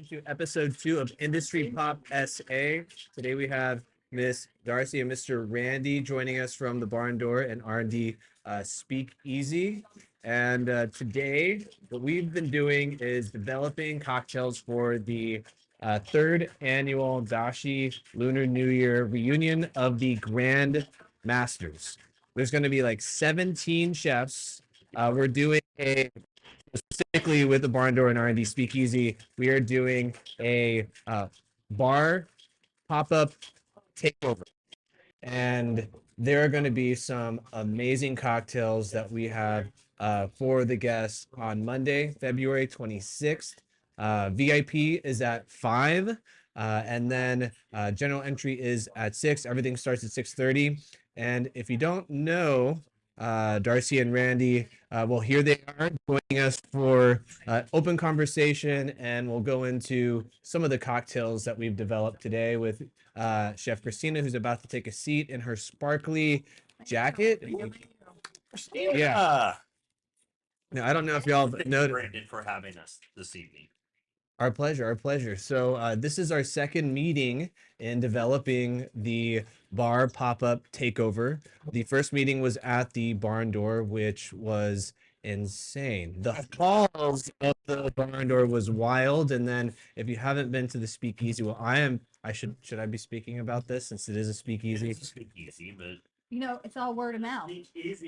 to episode 2 of Industry POP-S.A. Today we have Miss Darcie and Mr. Randy joining us from the Barn Door and R&D Speakeasy. And today, what we've been doing is developing cocktails for the third annual Darcie Lunar New Year reunion of the Grand Masters. There's going to be like 17 chefs. We're doing a specifically with the Barn Door and R&D Speakeasy, we are doing a bar pop-up takeover. And there are going to be some amazing cocktails that we have for the guests on Monday, February 26th. VIP is at 5. And then general entry is at 6. Everything starts at 6:30. And if you don't know, Darcie and Randy, well, here they are joining us for open conversation, and we'll go into some of the cocktails that we've developed today with Chef Kristina, who's about to take a seat in her sparkly jacket. Yeah. Now, I don't know if y'all know. Brandon, for having us this evening. Our pleasure, our pleasure. So this is our second meeting in developing the bar pop-up takeover. The first meeting was at the Barn Door, which was insane. The halls of the Barn Door was wild. And then if you haven't been to the Speakeasy, well, should I be speaking about this since it is a speakeasy? It's a speakeasy, but you know, it's all word of mouth.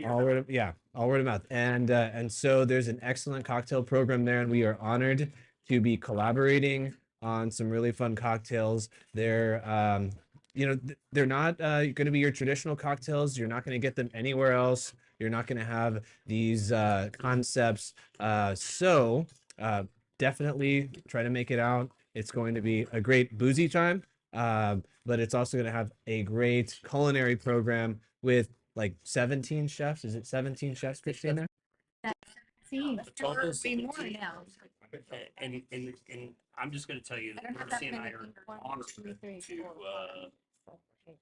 All word of mouth. And so there's an excellent cocktail program there, and we are honored to be collaborating on some really fun cocktails. They're they're not going to be your traditional cocktails. You're not going to get them anywhere else. You're not going to have these concepts. So definitely try to make it out. It's going to be a great boozy time, but it's also going to have a great culinary program with like 17 chefs. Is it 17 chefs, Kristina? See, total be more now. and I'm just going to tell you that Darcie and I are honored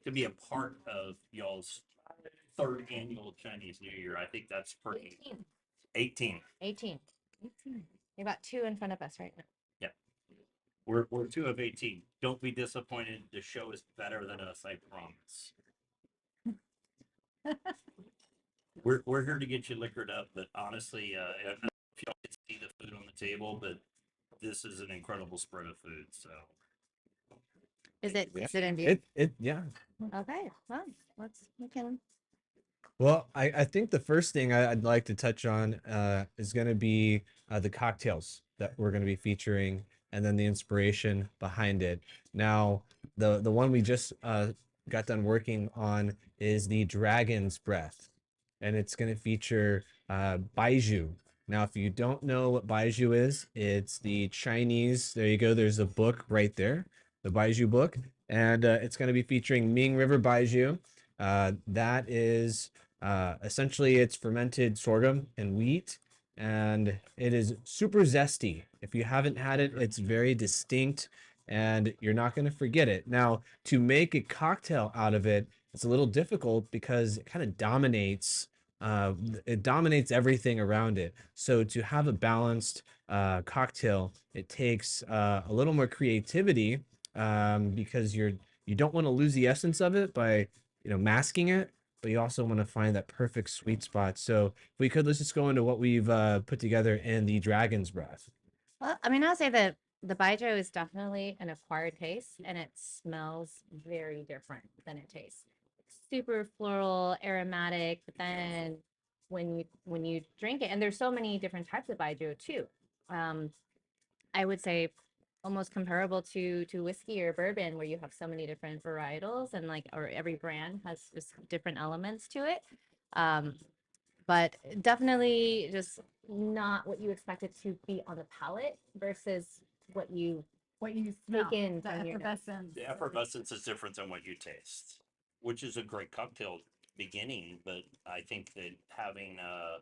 to be a part of y'all's third annual Chinese New Year. I think that's pretty. 18. You're about 2 in front of us right now. Yeah, we're 2 of 18. Don't be disappointed. The show is better than us, I promise. We're here to get you liquored up, but honestly, I don't know if y'all can see the food on the table, but this is an incredible spread of food. So, is it in view? Yeah. Okay, well, we can. Well, I think the first thing I'd like to touch on is going to be the cocktails that we're going to be featuring, and then the inspiration behind it. Now, the one we just got done working on is the Dragon's Breath, and it's going to feature baijiu. Now, if you don't know what baijiu is, it's the Chinese. There you go. There's a book right there, the baijiu book, and it's going to be featuring Ming River baijiu. That is essentially it's fermented sorghum and wheat, and it is super zesty. If you haven't had it, it's very distinct, and you're not going to forget it. Now, to make a cocktail out of it, it's a little difficult because it kind of dominates. It dominates everything around it. So to have a balanced cocktail, it takes a little more creativity because you don't want to lose the essence of it by masking it, but you also want to find that perfect sweet spot. So if we could, let's just go into what we've put together in the Dragon's Breath. Well, I mean, I'll say that the baijiu is definitely an acquired taste, and it smells very different than it tastes. Super floral, aromatic, but then when you drink it, and there's so many different types of baijiu too. I would say almost comparable to whiskey or bourbon, where you have so many different varietals, and or every brand has just different elements to it. But definitely just not what you expect it to be on the palate versus what you smell, take in the from your nose. effervescence. the effervescence is different than what you taste, which is a great cocktail beginning. But I think that having a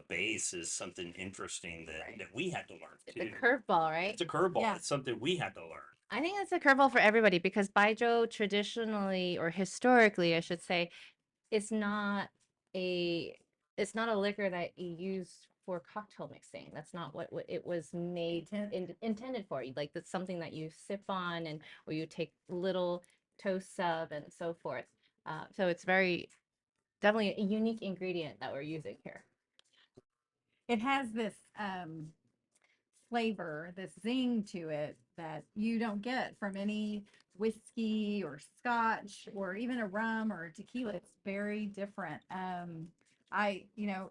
base is something interesting that we had to learn It's too. a curveball, right? It's a curveball. Yeah. It's something we had to learn. I think it's a curveball for everybody because baijiu traditionally, or historically, I should say, it's not a liquor that you use for cocktail mixing. That's not what it was made intended for. Like that's something that you sip on and or you take little toasts of and so forth. So it's very definitely a unique ingredient that we're using here. It has this flavor, this zing to it that you don't get from any whiskey or scotch or even a rum or a tequila. It's very different.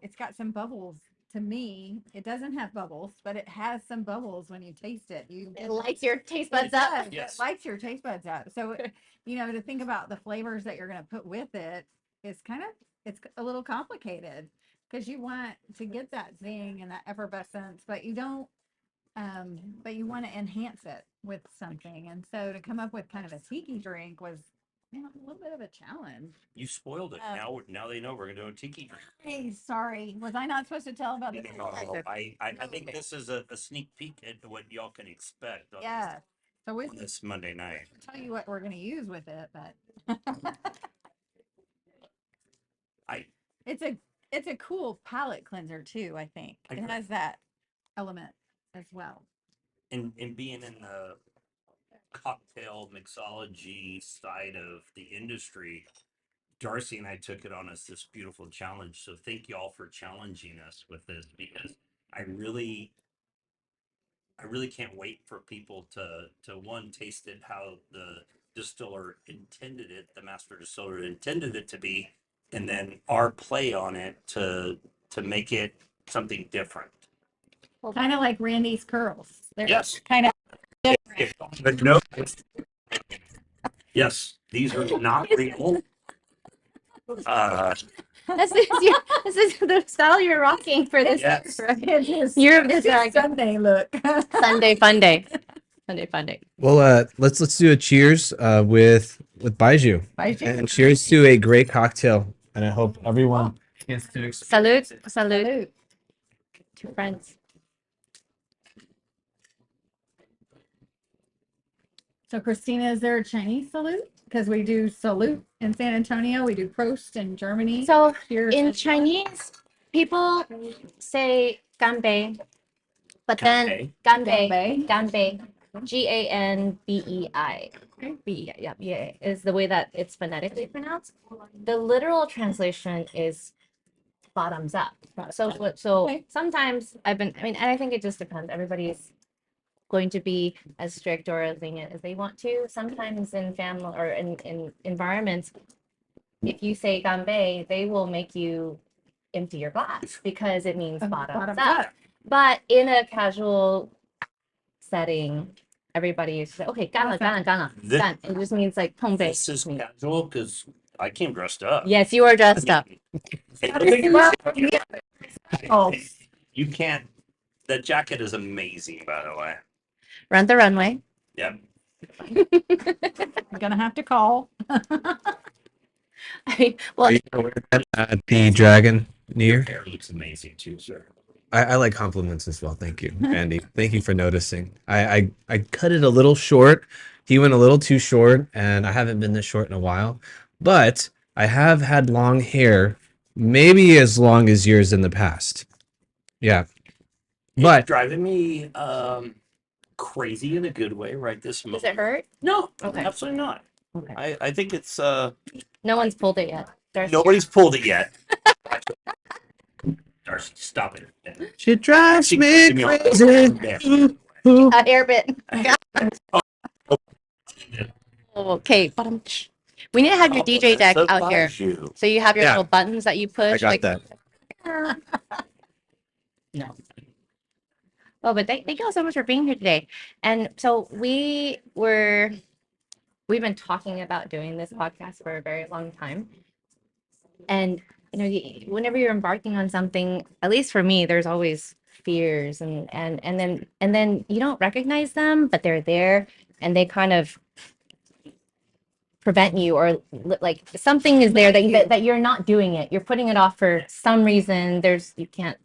It's got some bubbles. To me, it doesn't have bubbles, but it has some bubbles when you taste it. It lights your taste buds It up. does. Yes. It lights your taste buds up. So, to think about the flavors that you're going to put with it is it's a little complicated because you want to get that zing and that effervescence, but you don't, but you want to enhance it with something. And so to come up with kind of a tiki drink was a little bit of a challenge. You spoiled it. Now they know we're gonna do a tiki drink. Hey, sorry. Was I not supposed to tell about this? No, I think this is a sneak peek at what y'all can expect on Yeah. So we this Monday night. tell you what we're going to use with it, but it's a cool palate cleanser too. I think I it agree. has that element as well. And being in the cocktail mixology side of the industry, Darcie and I took it on as this beautiful challenge. So thank you all for challenging us with this because I really can't wait for people to one taste it how the distiller intended it, the master distiller intended it to be, and then our play on it to make it something different. Kind of like Randy's curls. They're Yes. kind of But no. Yes, these are not real. This is the style you're rocking for this. Yes. You're this Sunday look. Sunday fun day. Sunday fun day. Well, let's do a cheers with Baiju. And cheers to a great cocktail. And I hope everyone gets to experience Salute, it. salute to friends. So Kristina, is there a Chinese salute? Because we do salute in San Antonio, we do Prost in Germany. So Cheers in in- Chinese, people say ganbei, but then Ganbei. ganbei, Ganbei, yeah, B-A is the way that it's phonetically pronounced. The literal translation is bottoms up. So Okay. sometimes and I think it just depends. Everybody's going to be as strict or as lenient as they want to. Sometimes in family or in environments, if you say ganbei, they will make you empty your glass because it means bottoms up. But in a casual setting, everybody is okay, gana. It just means like pongbe. This is casual because I came dressed up. Yes, you are dressed up. Oh, You can't. That jacket is amazing, by the way. Run the runway. Yep. I'm gonna have to call. Well, Are you gonna wear that at the Dragon New Your Year? hair looks amazing too, sir. I like compliments as well. Thank you, Andy. Thank you for noticing. I cut it a little short. He went a little too short, and I haven't been this short in a while. But I have had long hair, maybe as long as yours in the past. Yeah. It's But driving me crazy in a good way right this moment. does it hurt? No, Okay. absolutely not. Okay. I think it's No one's pulled it yet. Darcie. nobody's pulled it yet. Darcie, stop it. she drives She me gives me all- crazy. There. Ooh, ooh. A hair bit. Okay, bottom. We need to have your DJ deck Compliments out here. of Baiju. So you have your Yeah. little buttons that you push. I got that. No. Oh, but thank you all so much for being here today. And so we've been talking about doing this podcast for a very long time. And whenever you're embarking on something, at least for me, there's always fears and then you don't recognize them, but they're there and they kind of prevent you or like something is there that you're not doing it. You're putting it off for some reason. You can't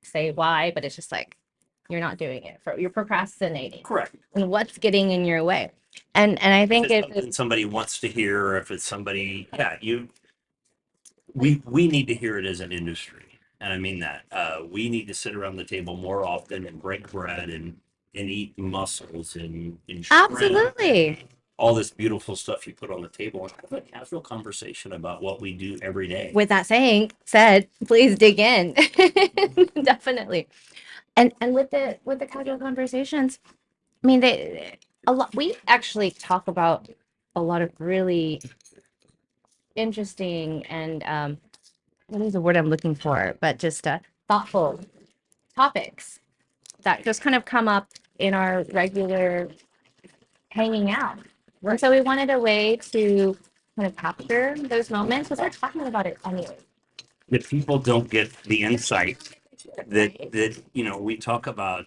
say why, but it's just like you're not doing it. You're procrastinating. Correct. And what's getting in your way? And I think If it's something somebody wants to hear, or if it's somebody, we need to hear it as an industry. and I mean that. We need to sit around the table more often and break bread and eat mussels and shrimp, Absolutely. all this beautiful stuff you put on the table, and have a casual conversation about what we do every day. With that saying said, please dig in. Definitely. And with the casual conversations, I mean, a lot, we actually talk about a lot of really interesting and what is the word I'm looking for, but just thoughtful topics that just kind of come up in our regular hanging out. And so we wanted a way to kind of capture those moments because we're talking about it anyway. If people don't get the insight that we talk about,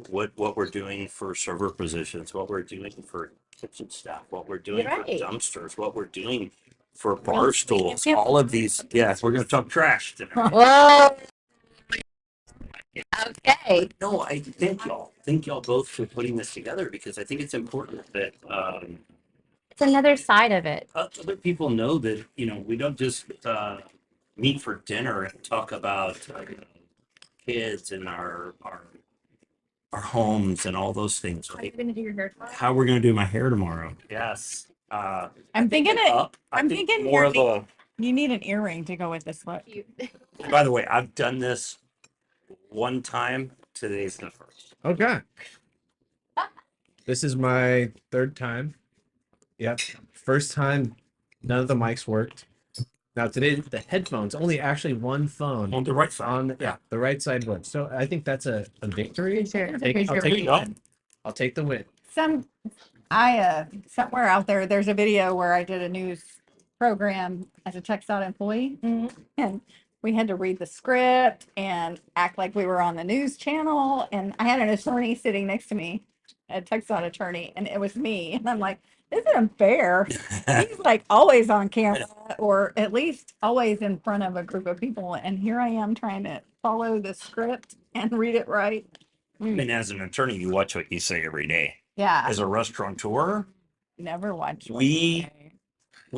what we're doing for server positions, what we're doing for kitchen staff, what we're doing You're for right. dumpsters, what we're doing for bar stools, all of these. Yes, we're going to talk trash today. Whoa. Okay. No, I thank y'all both for putting this together, because I think it's important that It's another side of it. other people know that we don't just meet for dinner and talk about kids and our homes and all those things, Are you right? gonna do your hair tomorrow? How we're gonna do my hair tomorrow? Yes. I'm thinking it. I I'm think thinking more you're of a. You need an earring to go with this look. By the way, I've done this one time. Today's the first. Okay. This is my third time. Yep. First time, none of the mics worked. Now today, the headphones, only actually one phone On the right side. on the right side works. So I think that's a victory. Sure. I'll take the win. I'll take the win. Somewhere out there, there's a video where I did a news program as a TechSouth employee, and we had to read the script and act like we were on the news channel. And I had an attorney sitting next to me, a TechSouth attorney, and it was me. And I'm like, this isn't fair. He's like always on camera, or at least always in front of a group of people. And here I am trying to follow the script and read it right. I mean, as an attorney, you watch what you say every day. Yeah, As a restaurateur, never watched. we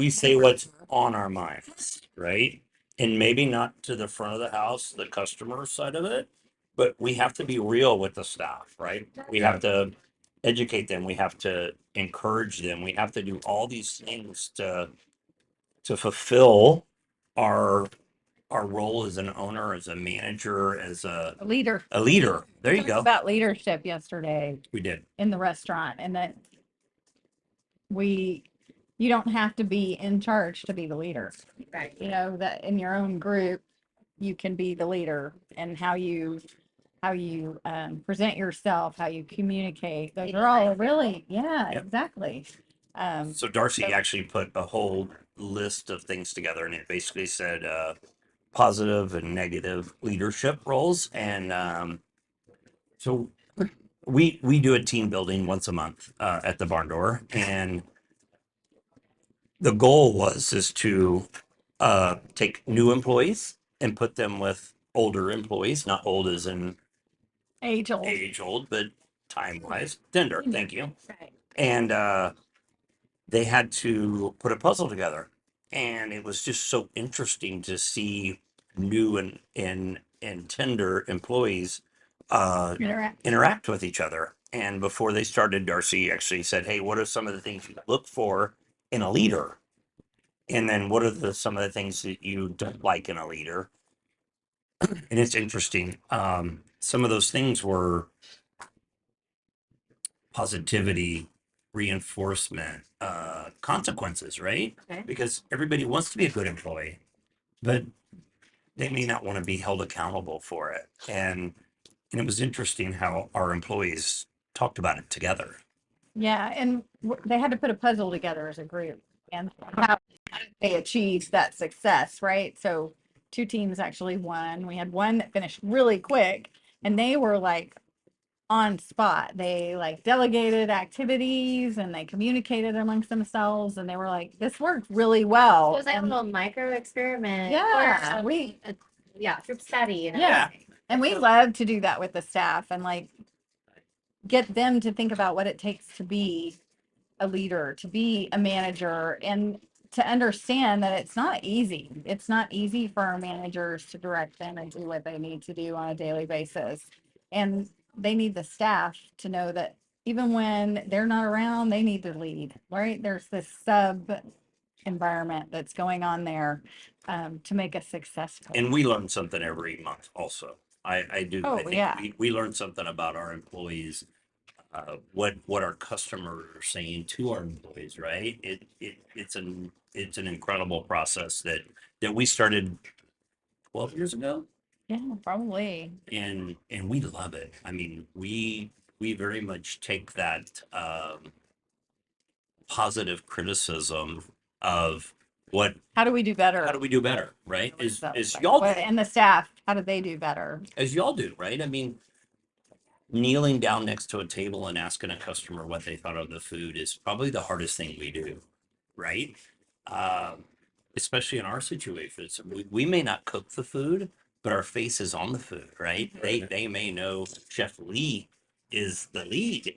say what's on our minds, right? And maybe not to the front of the house, the customer side of it, but we have to be real with the staff, right? We have to educate them. We have to encourage them. We have to do all these things to fulfill our role as an owner, as a manager, as a Leader. leader. There you Talked go. about leadership yesterday We did. in the restaurant, and that you don't have to be in charge to be the leader. Right. You know, that in your own group, you can be the leader, and how you present yourself, how you communicate. Those are all really, Yep. exactly. So Darcie actually put a whole list of things together, and it basically said positive and negative leadership roles. And so we do a team building once a month at the barn door, and the goal is to take new employees and put them with older employees, not old as in Age old. age old, but time wise, tender. Thank you. Right. And they had to put a puzzle together, and it was just so interesting to see new and tender employees interact with each other. And before they started, Darcie actually said, hey, what are some of the things you look for in a leader? And then what are some of the things that you don't like in a leader? And it's interesting. Some of those things were positivity, reinforcement, consequences, right? Okay. Because everybody wants to be a good employee, but they may not want to be held accountable for it. And it was interesting how our employees talked about it together. Yeah, and they had to put a puzzle together as a group, and how they achieved that success, right? So 2 teams actually won. We had one that finished really quick, and they were like on spot. They like delegated activities, and they communicated amongst themselves, and they were like, this worked really So well. it was like a And, little micro experiment. Yeah, or group study. And Yeah. everything. and we love to do that with the staff, and like get them to think about what it takes to be a leader, to be a manager, and to understand that it's not easy. It's not easy for our managers to direct them and do what they need to do on a daily basis. And they need the staff to know that even when they're not around, they need to lead, right? There's this sub environment that's going on there to make us successful. And we learn something every month also. I do. Oh, I think yeah. we learn something about our employees, what our customers are saying to our employees, right? It's an incredible process that we started 12 years ago, Yeah, probably. and we love it. I mean, we very much take that positive criticism of How do we do better? how do we do better, right? So, Is y'all do, and the staff, how do they do better? as y'all do, right? I mean, kneeling down next to a table and asking a customer what they thought of the food is probably the hardest thing we do, right? Especially in our situations, we may not cook the food, but our face is on the food, right? They may know Chef Lee is the lead,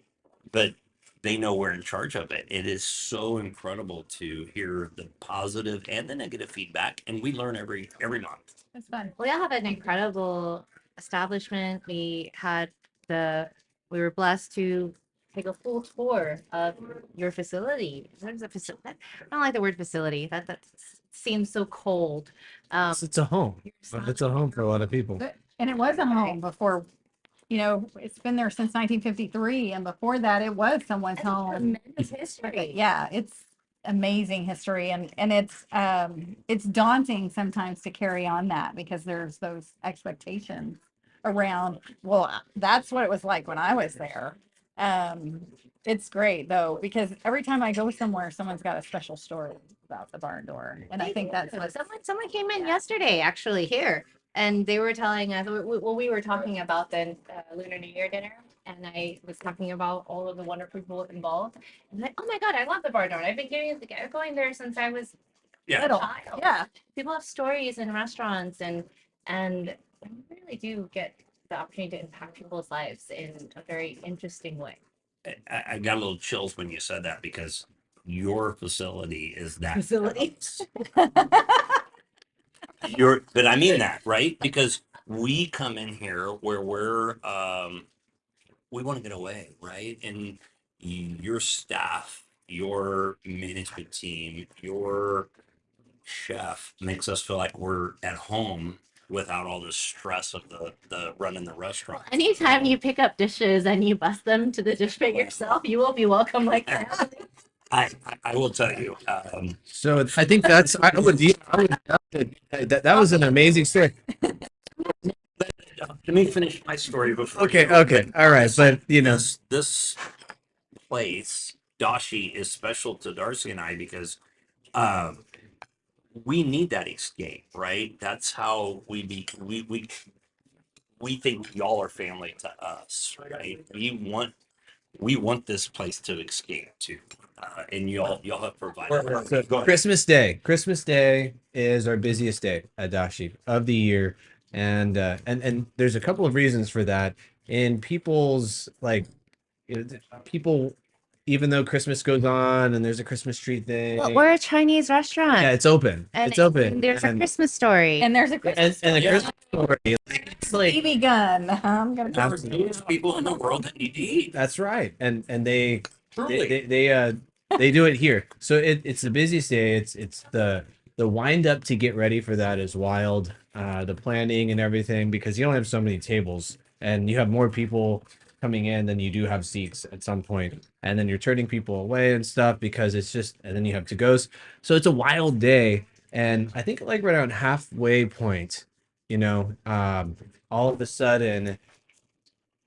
but they know we're in charge of it. It is so incredible to hear the positive and the negative feedback, and we learn every month. It's fun. We all have an incredible establishment. We were blessed to take a full tour of your facility. There's a facility. I don't like the word facility. That seems so cold. It's a home. It's a home for a lot of people. And it was a home before, it's been there since 1953. And before that, it was someone's home. Tremendous history. Yeah, it's amazing history. And it's daunting sometimes to carry on that because there's those expectations around, well, that's what it was like when I was there. It's great though, because every time I go somewhere, someone's got a special story about the barn door. And I think that's what Someone came in yesterday, actually here, and they were telling us, we were talking about the Lunar New Year dinner, and I was talking about all of the wonderful people involved. And like, oh my God, I love the barn door. I've been going there since I was little. child. Yeah. People have stories in restaurants, and we really do get the opportunity to impact people's lives in a very interesting way. I got a little chills when you said that because your facility is that Facility. but I mean that, right? Because we come in here where we want to get away, right? And your staff, your management team, your chef makes us feel like we're at home without all the stress of the running the restaurant. Anytime you pick up dishes and you bust them to the dish bag yourself, you will be welcome like that. I will tell you. So I think that was an amazing story. Let me finish my story before. Okay, all right, but this place, Darcie, is special to Darcie and I because we need that escape, right? That's how we think y'all are family to us, right? We want this place to escape to, and y'all have provided. so Go ahead. Christmas Day is our busiest day at Darcie of the year, and there's a couple of reasons for that. In people's people, even though Christmas goes on and there's a Christmas tree thing, Well, we're a Chinese restaurant. yeah, it's open. And It's open. and there's a and, Christmas story. And there's a Christmas and the Yeah. Christmas story. It's like BB gun. I'm gonna There are those people in the world that need to eat. that's right, and they Truly. they do it here. So it's the busiest day. It's the wind up to get ready for that is wild. The planning and everything, because you only have so many tables and you have more people coming in than you do have seats at some point, and then you're turning people away and stuff because it's just, and then you have to goes. So it's a wild day, and I think like right around halfway point, all of a sudden,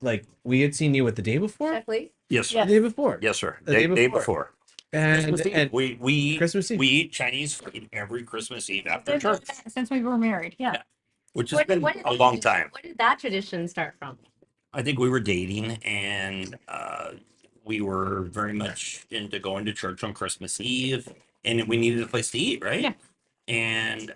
like we had seen you the day before, Chef Lee? Yes, Yeah. the day before, yes, sir. The Day, day day before. before. and Christmas Eve. and We Christmas Eve. we eat Chinese food every Christmas Eve after church, since we were married. Yeah. Yeah. which has been a long time. Where did that tradition start from? I think we were dating, and we were very much into going to church on Christmas Eve, and we needed a place to eat, right? Yeah. And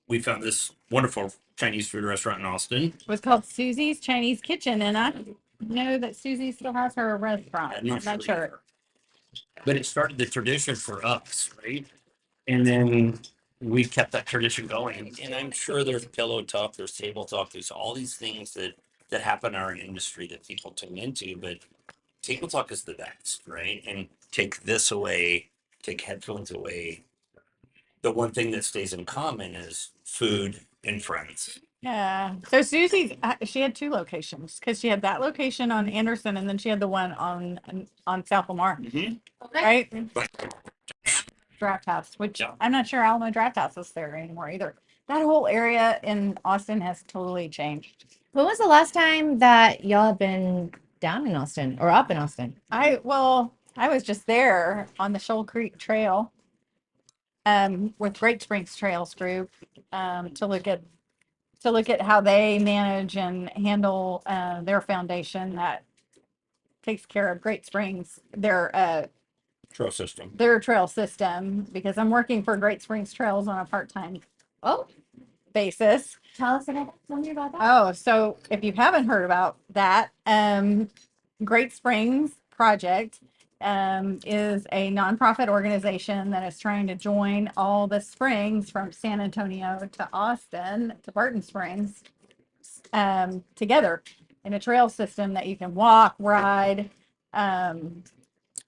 we found this wonderful Chinese food restaurant in Austin. It was called Susie's Chinese Kitchen, and I know that Susie still has her restaurant. I'm not sure. either. but it started the tradition for us, right? And then we kept that tradition going. And I'm sure there's pillow talk, there's table talk, there's all these things that happen in our industry that people tune into, but table talk is the best, right? And take this away, take headphones away. The one thing that stays in common is food and friends. Yeah. So Susie, she had 2 locations because she had that location on Anderson and then she had the one on South Lamar, right? Draft House, which Yeah. I'm not sure Alamo Draft House is there anymore either. That whole area in Austin has totally changed. When was the last time that y'all have been down in Austin or up in Austin? I was just there on the Shoal Creek Trail with Great Springs Trails Group to look at how they manage and handle their foundation that takes care of Great Springs, their trail system, because I'm working for Great Springs Trails on a part-time basis. Tell us about that. Tell me about that. Oh, so if you haven't heard about that, Great Springs Project is a nonprofit organization that is trying to join all the springs from San Antonio to Austin to Barton Springs together in a trail system that you can walk, ride,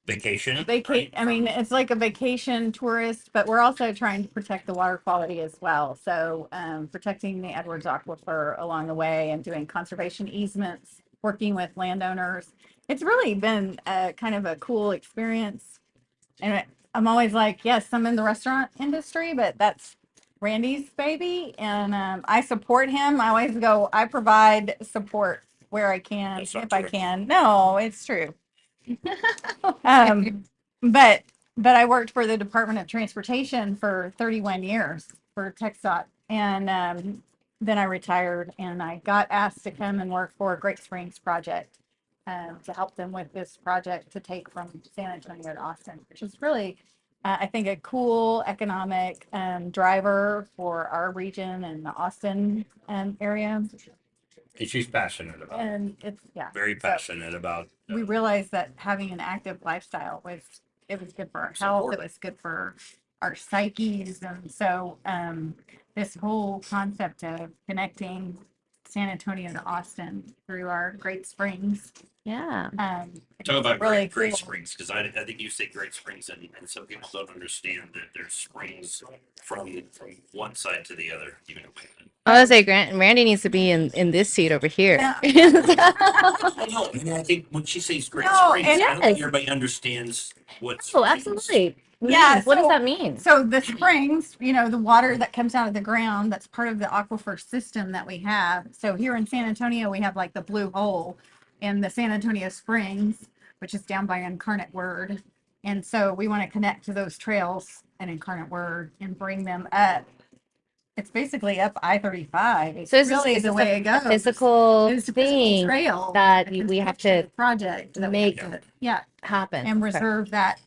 Vacation. right? I mean, it's like a vacation tourist, but we're also trying to protect the water quality as well. So protecting the Edwards Aquifer along the way and doing conservation easements, working with landowners. It's really been kind of a cool experience. And I'm always like, yes, I'm in the restaurant industry, but that's Randy's baby. And I support him. I always go, I provide support where I can, That's not if I true. can. No, it's true. But I worked for the Department of Transportation for 31 years for TxDOT, and then I retired and I got asked to come and work for Great Springs Project to help them with this project to take from San Antonio to Austin, which is really I think a cool economic driver for our region and the Austin area. And she's passionate about it. And it's Very so passionate about we realized that having an active lifestyle was good for our health, it was good for our psyches. And so this whole concept of connecting San Antonio to Austin through our Great Springs. Yeah. talk about really Great cool. Springs, because I think you say Great Springs, and some people don't understand that there's springs from one side to the other. Even I was say Randy needs to be in this seat over here. Yeah. I mean, I think when she says Great No, Springs, and- I don't think everybody understands what's. Oh, absolutely. Yeah, What does so- that mean? So the springs, the water that comes out of the ground, that's part of the aquifer system that we have. So here in San Antonio, we have like the Blue Hole in the San Antonio Springs, which is down by Incarnate Word. And so we want to connect to those trails and Incarnate Word and bring them up. It's basically up I-35. It's So is really this the a way it goes. physical It's a physical thing trail that a we have to construction project that we have make to- happen and Okay. reserve that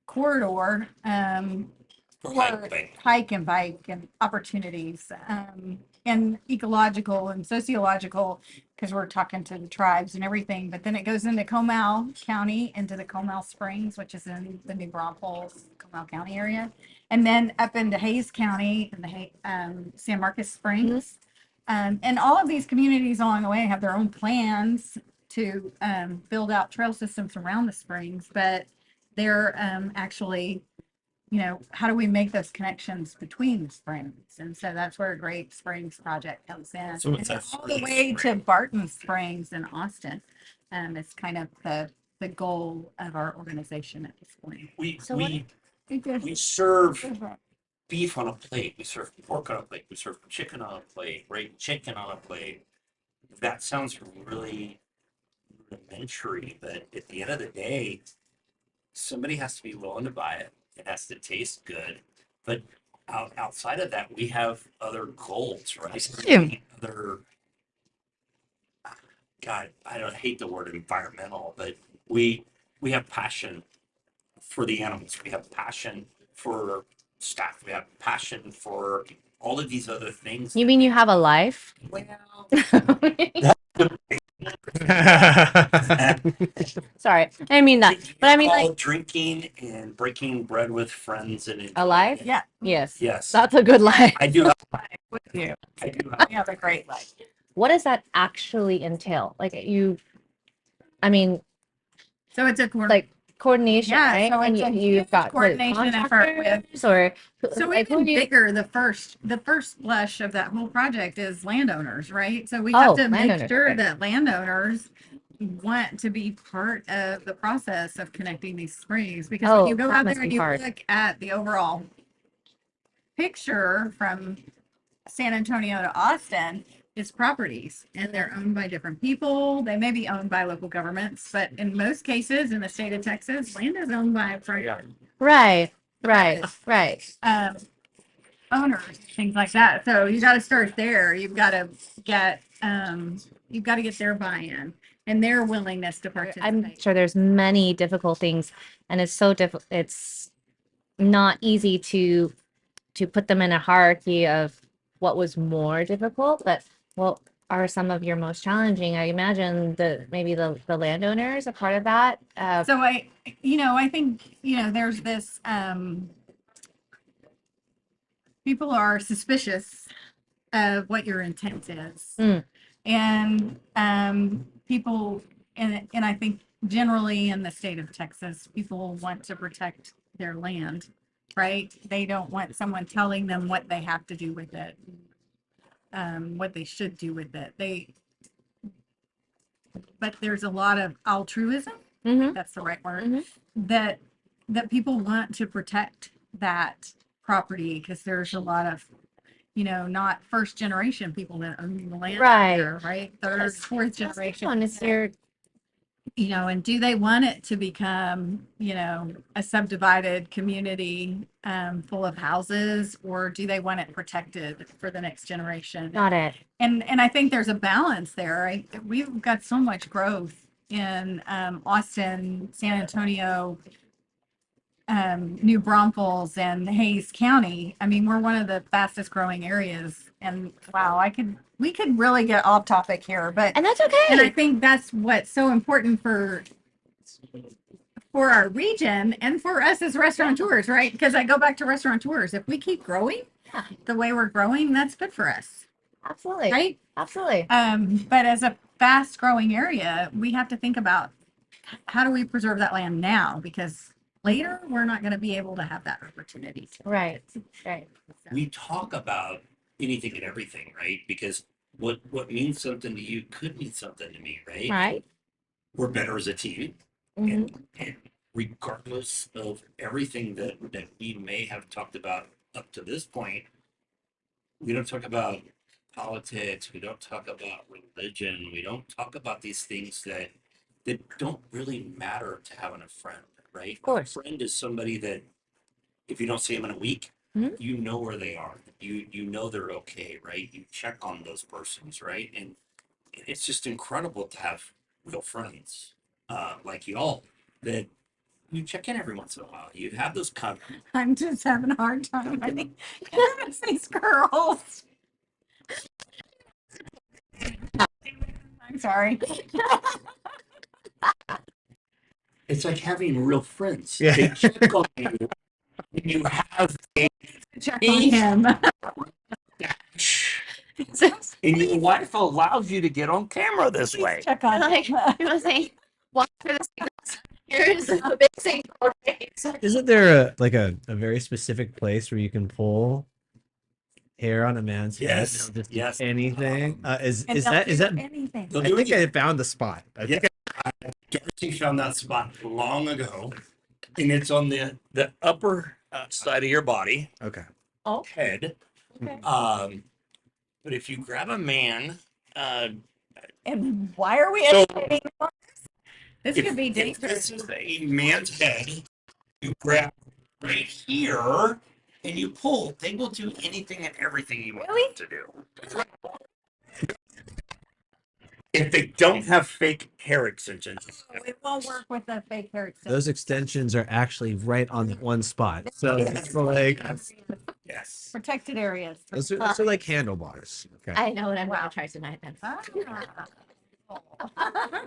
corridor For for hike and bike and opportunities and ecological and sociological, because we're talking to the tribes and everything. But then it goes into Comal County, into the Comal Springs, which is in the New Braunfels, Comal County area, and then up into Hayes County and the San Marcos Springs. And all of these communities along the way have their own plans to build out trail systems around the springs, but they're actually, how do we make those connections between the springs? And so that's where Great Springs Project comes in. So it's And a all the free way to spring. Barton Springs in Austin. It's kind of the goal of our organization at this point. So what- We serve beef on a plate, we serve pork on a plate, we serve chicken on a plate, right? Chicken on a plate. That sounds really rudimentary, but at the end of the day, somebody has to be willing to buy it. It has to taste good. But outside of that, we have other goals, right? Yeah. Other, God, I don't hate the word environmental, but we have passion for the animals. We have passion for staff. We have passion for all of these other things. You mean you have a life? Well, Sorry, I didn't mean that. But I mean, All like, drinking and breaking bread with friends and enjoying alive? it. Yeah. Yes. Yes. That's a good life. I do. With you. I do. Have, You have a great life. What does that actually entail? Like I mean, So it's a like coordination, Yeah, right? so And it's a you've huge got what, coordination effort with- contractors or So like even who do you? bigger, the first blush of that whole project is landowners, right? So we have Oh, to make landowners, sure okay. that landowners want to be part of the process of connecting these springs. Because when Oh, you go that out must there and be you hard. look at the overall picture from San Antonio to Austin, it's properties and they're owned by different people. They may be owned by local governments, but in most cases in the state of Texas, land is owned by private Right, Yes. right. owners, things like that. So you got to start there. You've got to get their buy-in and their willingness to participate. I'm sure there's many difficult things, and it's so difficult. It's not easy to put them in a hierarchy of what was more difficult, but what are some of your most challenging? I imagine maybe the landowners a part of that. So I think, there's this, people are suspicious of what your intent is. Mm. And people, and I think generally in the state of Texas, people want to protect their land, right? They don't want someone telling them what they have to do with it, what they should do with it. But there's a lot of altruism, Mhm. that's the right word, Mhm. that people want to protect that property because there's a lot of, not first generation people that own the land out Right. there, right? Third, Yes. fourth That's the generation. one, it's your And do they want it to become, a subdivided community full of houses, or do they want it protected for the next generation? got it. And I think there's a balance there, right? We've got so much growth in Austin, San Antonio, New Braunfels, and Hayes County. I mean, we're one of the fastest growing areas. And wow, we could really get off topic here, but And that's and I okay. think that's what's so important for our region and for us as restaurateurs, right? Because I go back to restaurateurs. If we keep growing Yeah. the way we're growing, that's good for us, Absolutely. right? Absolutely. But as a fast growing area, we have to think about how do we preserve that land now? Because later we're not going to be able to have that opportunity. Right. Right. We talk about anything and everything, right? Because what means something to you could mean something to me, right? Right. We're better as a team, Mhm. and regardless of everything that we may have talked about up to this point, we don't talk about politics. We don't talk about religion. We don't talk about these things that don't really matter to having a friend, right? Of course. A friend is somebody that if you don't see them in a week, Mhm. you know where they are. You know they're okay, right? You check on those persons, right? And it's just incredible to have real friends like y'all that you check in every once in a while. You have those I'm just having a hard time. I think it's these girls. I'm sorry. It's like having real friends. Yeah. They check on you. And you have a Check on him. and your wife allows you to get on camera this way. Check on Like, him. you know, saying, walk through the signals. Here's a big signal. Isn't there a very specific place where you can pull hair on a man's head? Yes, And just do yes. anything. Is And that they'll is do that? anything? They'll I do think anything. I found the spot. I Yeah. think Darcie found that spot long ago, and it's on the upper side of your body, okay. head. Okay. But if you grab a man, And why are we So- educating them? This if, could be if dangerous. this is a man's head, you grab right here and you pull. They will do anything and everything you want Really? them to do. If they don't have fake hair extensions. It won't work with the fake hair extension. Those extensions are actually right on that one spot. So it's like Yes. Protected areas. those are like handlebars. Okay. I know what I'm Wow. gonna try tonight then. Ah.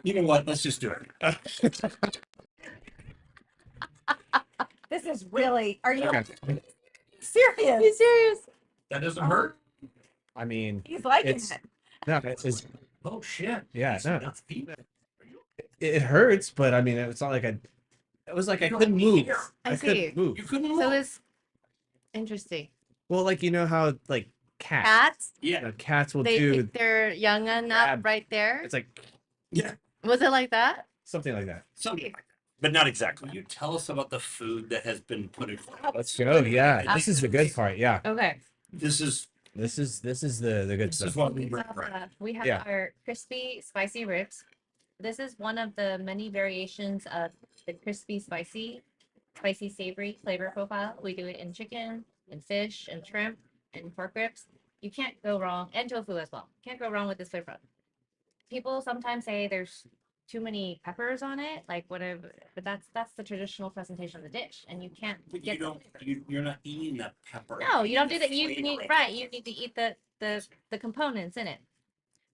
You know what? Let's just do it. This is really, are you Okay. serious? You serious? That doesn't hurt. I mean, He's liking it's it. no, it's Oh shit. yeah, That's no, enough feet. it hurts, but I mean, it's not like it was like I couldn't move. I see. couldn't move. You couldn't move. So it's interesting. Well, like you know how like cats, Cats, Yeah. cats will they do. think they're young enough grab- right there. It's like Yeah. Was it like that? something like that. Something like that. But not exactly. You tell us about the food that has been put in. Let's go. Yeah, this is the good part. Yeah, Okay. This is this is the good this stuff. is what we We bring. have, Right. we have Yeah. our crispy spicy ribs. This is one of the many variations of the crispy spicy savory flavor profile. We do it in chicken, in fish, and shrimp, and pork ribs. You can't go wrong, and tofu as well. Can't go wrong with this flavor. People sometimes say there's too many peppers on it, like whatever, but that's the traditional presentation of the dish, and you can't But get you the don't. flavor. You're not eating the pepper. No, you don't do You're that. You eating the need flavor. right. You need to eat the components in it.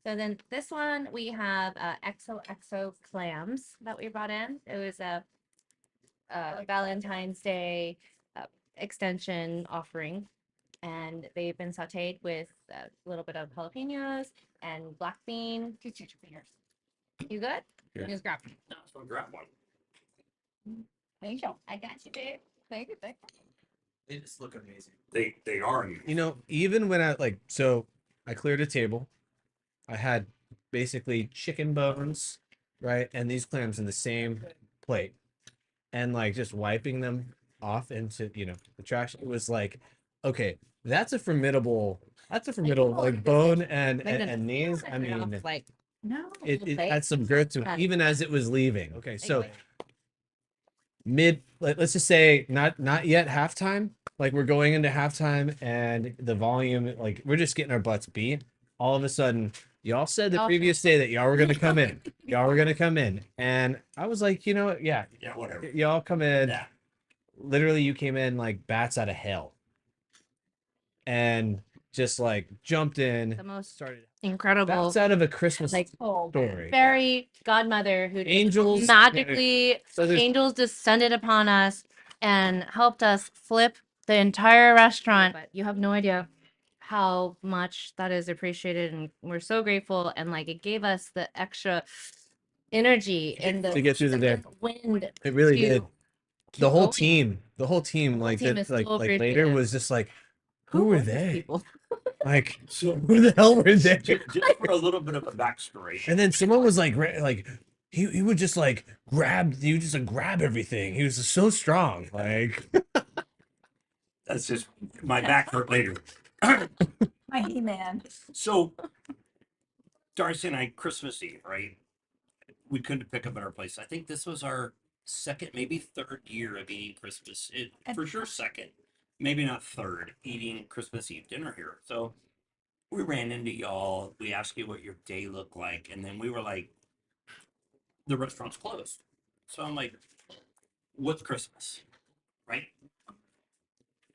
So then this one we have XOXO clams that we brought in. It was a Valentine's Day extension offering, and they've been sautéed with a little bit of jalapenos and black bean. Just use your fingers. You good? Yeah. Just grab. No, so grab one. Thank you. I got you, babe. Thank you. Thank you. They just look amazing. They are. You know, even when I like, so I cleared a table. I had basically chicken bones, right, and these clams in the same plate, and like just wiping them off into the trash. It was like, okay, that's a formidable like bone and knees. I mean, like No. it had some girth to it, even as it was leaving. Okay, so let's just say not yet halftime. Like we're going into halftime, and the volume, like we're just getting our butts beat. All of a sudden, y'all said the Y'all- previous day that y'all were gonna come in. Y'all were gonna come in, and I was like, you know what? Yeah, Yeah, whatever. y'all come in. Yeah. Literally, you came in like bats out of hell, and just like jumped in. the most Started incredible, bats out of a Christmas like story. fairy godmother who Angels magically So there's angels descended upon us and helped us flip the entire restaurant. But you have no idea how much that is appreciated, and we're so grateful. And like it gave us the extra energy and to get through the day. wind. It really to did. keep The whole going. team, like team that, is like so later appreciative. was just like, who were these they? people? Like, So who the hell were they? just for a little bit of a backstory. And then someone was like, he would just like grab, he would just like grab everything. He was just so strong. Like, That's just my back hurt later. My He-Man. So, Darcie and I, Christmas Eve, right? We couldn't pick up at our place. I think this was our second, maybe third year of eating Christmas. For sure, second, maybe not third, eating Christmas Eve dinner here. So we ran into y'all. We asked you what your day looked like, and then we were like, the restaurant's closed. So I'm like, what's Christmas, right?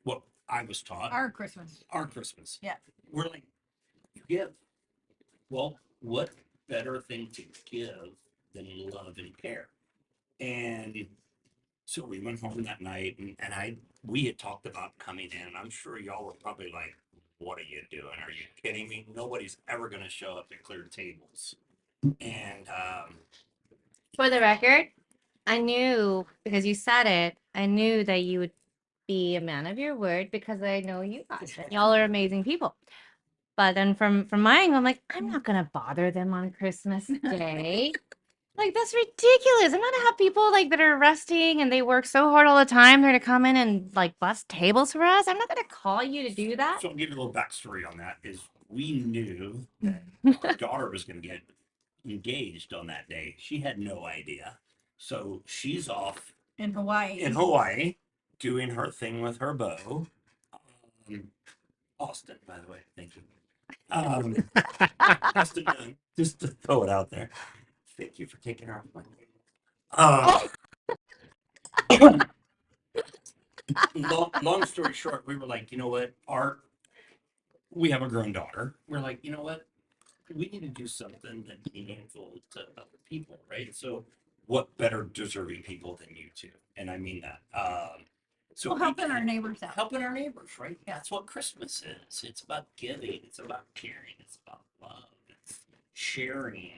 What I was taught, Our Christmas. our Christmas. Yeah. We're like, you give. Well, what better thing to give than love and care? And so we went home that night, and we had talked about coming in. I'm sure y'all were probably like, what are you doing? Are you kidding me? Nobody's ever going to show up to clear tables. And For the record, I knew because you said it. I knew that you would be a man of your word because I know you guys. And y'all are amazing people. But then from my angle, I'm like, I'm not gonna bother them on Christmas Day. Like that's ridiculous. I'm not gonna have people like that are resting and they work so hard all the time. They're to come in and like bust tables for us. I'm not gonna call you to do that. so I'll give you a little backstory on that. Is we knew that our daughter was going to get engaged on that day. She had no idea. So she's off In Hawaii. in Hawaii doing her thing with her beau. Austin, by the way, thank you. Austin Young, just to throw it out there. Thank you for taking her off my long story short, we were like, you know what? We have a grown daughter. We're like, you know what? we need to do something that's meaningful to other people, right? So what better deserving people than you two? And I mean that. So Well, we helping our can- neighbors out. helping our neighbors, right? That's what Christmas is. It's about giving. It's about caring. It's about love. It's sharing.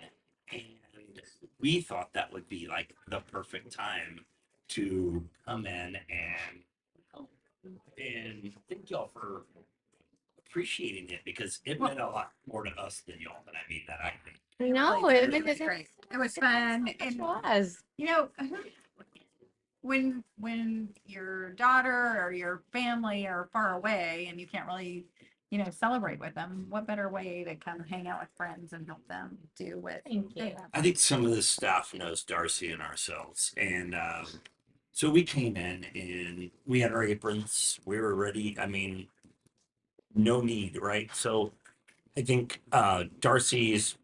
And we thought that would be like the perfect time to come in and help. And thank y'all for appreciating it because it meant a lot more to us than y'all. And I mean that, I think. No, Really it did. was great. It was fun. It And was. you know, when your daughter or your family are far away and you can't really, celebrate with them, what better way to come hang out with friends and help them do what Thank they you. have? I think some of the staff knows Darcie and ourselves. And so we came in and we had our aprons. We were ready. I mean, no need, right? So I think Darcie's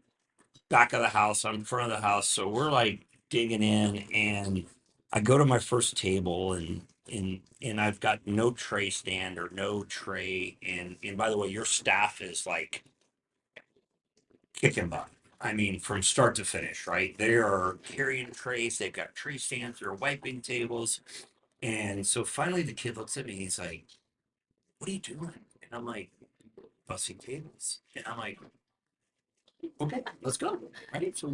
back of the house, I'm front of the house. So we're like digging in and I go to my first table and I've got no tray stand or no tray. And by the way, your staff is like kicking butt. I mean, from start to finish, right? They are carrying trays, they've got tree stands, they're wiping tables. And so finally the kid looks at me, he's like, what are you doing? And I'm like, bussing tables. And I'm like, okay, let's go. Right. So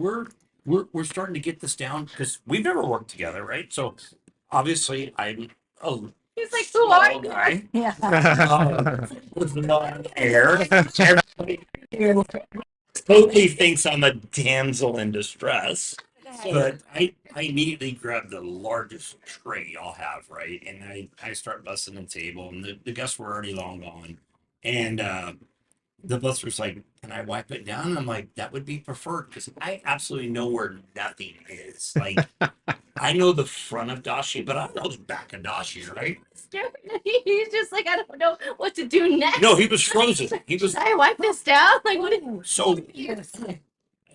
we're starting to get this down because we've never worked together, right? So obviously I'm a He's like, who are small you? guy Yeah. with long hair. And totally thinks I'm a damsel in distress. But I immediately grab the largest tray y'all have, right? And I start busting the table, and the guests were already long gone. And the busser's like, can I wipe it down? I'm like, that would be preferred because I absolutely know where nothing is. Like, I know the front of Dashi, but I don't know the back of Dashi, right? He's just like, I don't know what to do next. No, he was frozen. He was Should I wipe this down? Like, what? so.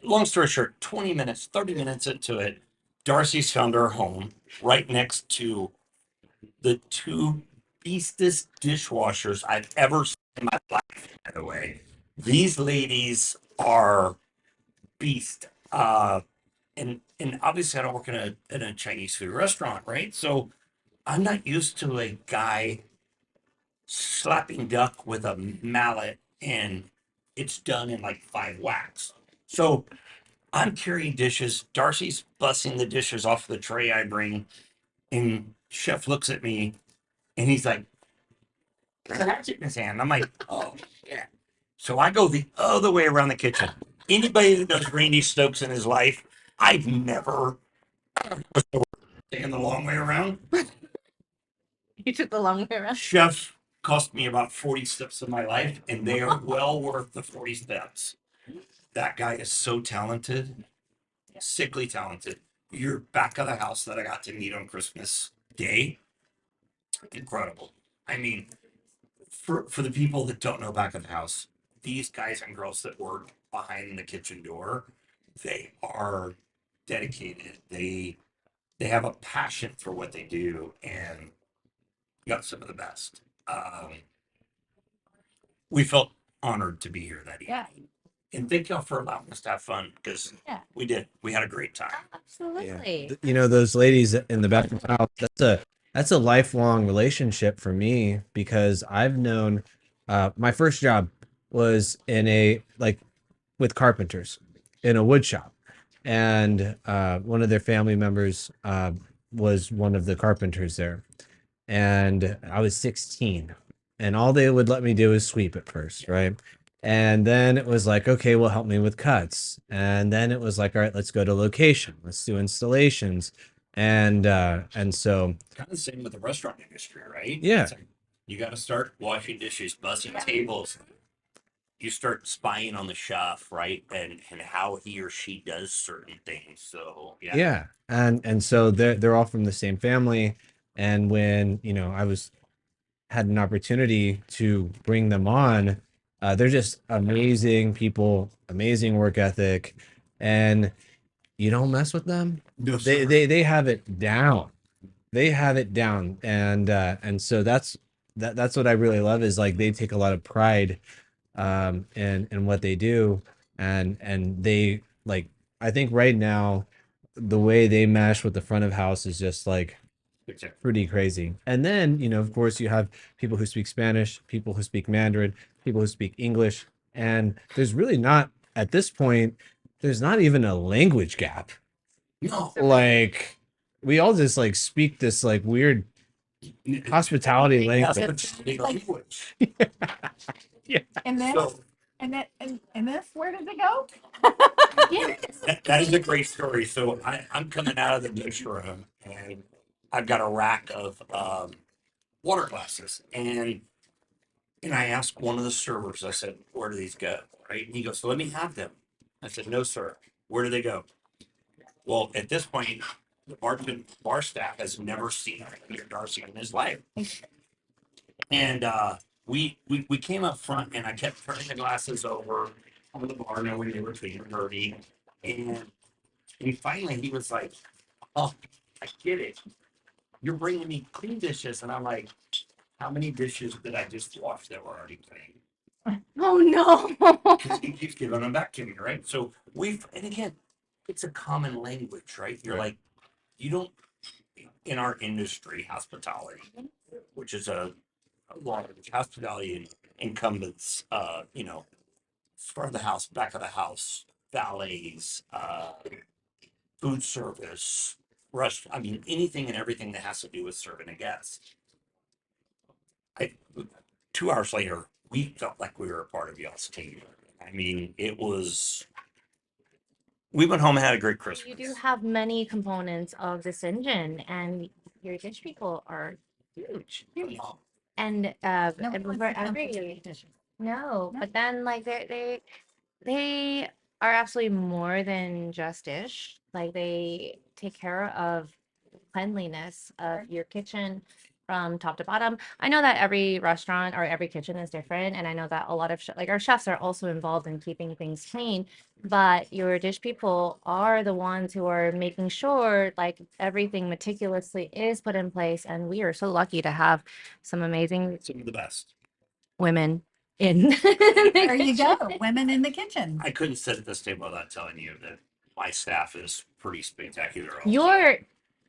Long story short, 20 minutes, 30 minutes into it, Darcie's found her home right next to the two beastest dishwashers I've ever seen in my life, by the way. These ladies are beast. And obviously I don't work in a Chinese food restaurant, right? So I'm not used to a guy slapping duck with a mallet and it's done in like 5 whacks. So I'm carrying dishes. Darcie's bussing the dishes off the tray I bring. And chef looks at me and he's like, hatchet in his hand. I'm like, oh, yeah. So I go the other way around the kitchen. Anybody that knows Randy Stokes in his life, I've never taken the long way around. You took the long way around. Chef cost me about 40 steps of my life, and they are well worth the 40 steps. That guy is so talented, sickly talented. Your back of the house that I got to meet on Christmas Day, incredible. I mean, for the people that don't know back of the house, these guys and girls that work behind the kitchen door, they are dedicated. They have a passion for what they do, and got some of the best. We felt honored to be here that evening. Yeah. And thank y'all for allowing us to have fun because Yeah. we did. We had a great time. Absolutely. You know, those ladies in the back of the house, that's a lifelong relationship for me because I've known my first job was in a with carpenters in a wood shop. And one of their family members was one of the carpenters there. And I was 16 and all they would let me do is sweep at first, right? And then it was like, okay, well, help me with cuts. And then it was like, all right, let's go to location. Let's do installations. And so Kind of the same with the restaurant industry, right? Yeah. It's like, you got to start washing dishes, bussing tables. You start spying on the chef, right? And how he or she does certain things. So yeah. And so they're all from the same family. And when, had an opportunity to bring them on, they're just amazing people, amazing work ethic, and you don't mess with them. No, They have it down. They have it down, and so that's what I really love is like they take a lot of pride in what they do, and they like, I think right now the way they mesh with the front of house is just like Exactly. pretty crazy. And then, of course, you have people who speak Spanish, people who speak Mandarin, people who speak English, and there's really not, at this point, there's not even a language gap. No. Like, we all just like speak this like weird hospitality language. Hospitality language. Yeah. And then, So and this, where does it go? that is a great story. So I'm coming out of the dish room and I've got a rack of water glasses and I asked one of the servers, I said, where do these go? Right. And he goes, so let me have them. I said, no, sir. Where do they go? Well, at this point, the bar staff has never seen Darcie in his life. And we came up front and I kept turning the glasses over on the bar knowing they were clean and dirty. And finally he was like, oh, I get it. You're bringing me clean dishes. And I'm like, how many dishes did I just wash that were already clean? Oh no. Because he keeps giving them back to me, right? So and again, it's a common language, right? You're like, you don't, in our industry, hospitality, which is a lot of hospitality incumbents, front of the house, back of the house, valets, food service, restaurant. I mean, anything and everything that has to do with serving a guest. 2 hours later, we felt like we were a part of y'all's team. I mean, we went home and had a great Christmas. You do have many components of this engine, and your dish people are huge. And No, and it's for the every complicated dishes. no, but then like they are absolutely more than just dish. Like they take care of cleanliness of your kitchen from top to bottom. I know that every restaurant or every kitchen is different, and I know that a lot of like our chefs are also involved in keeping things clean. But your dish people are the ones who are making sure like everything meticulously is put in place, and we are so lucky to have some amazing Some of the best. women in. There you go, women in the kitchen. I couldn't sit at this table without telling you that my staff is pretty spectacular. Also. Your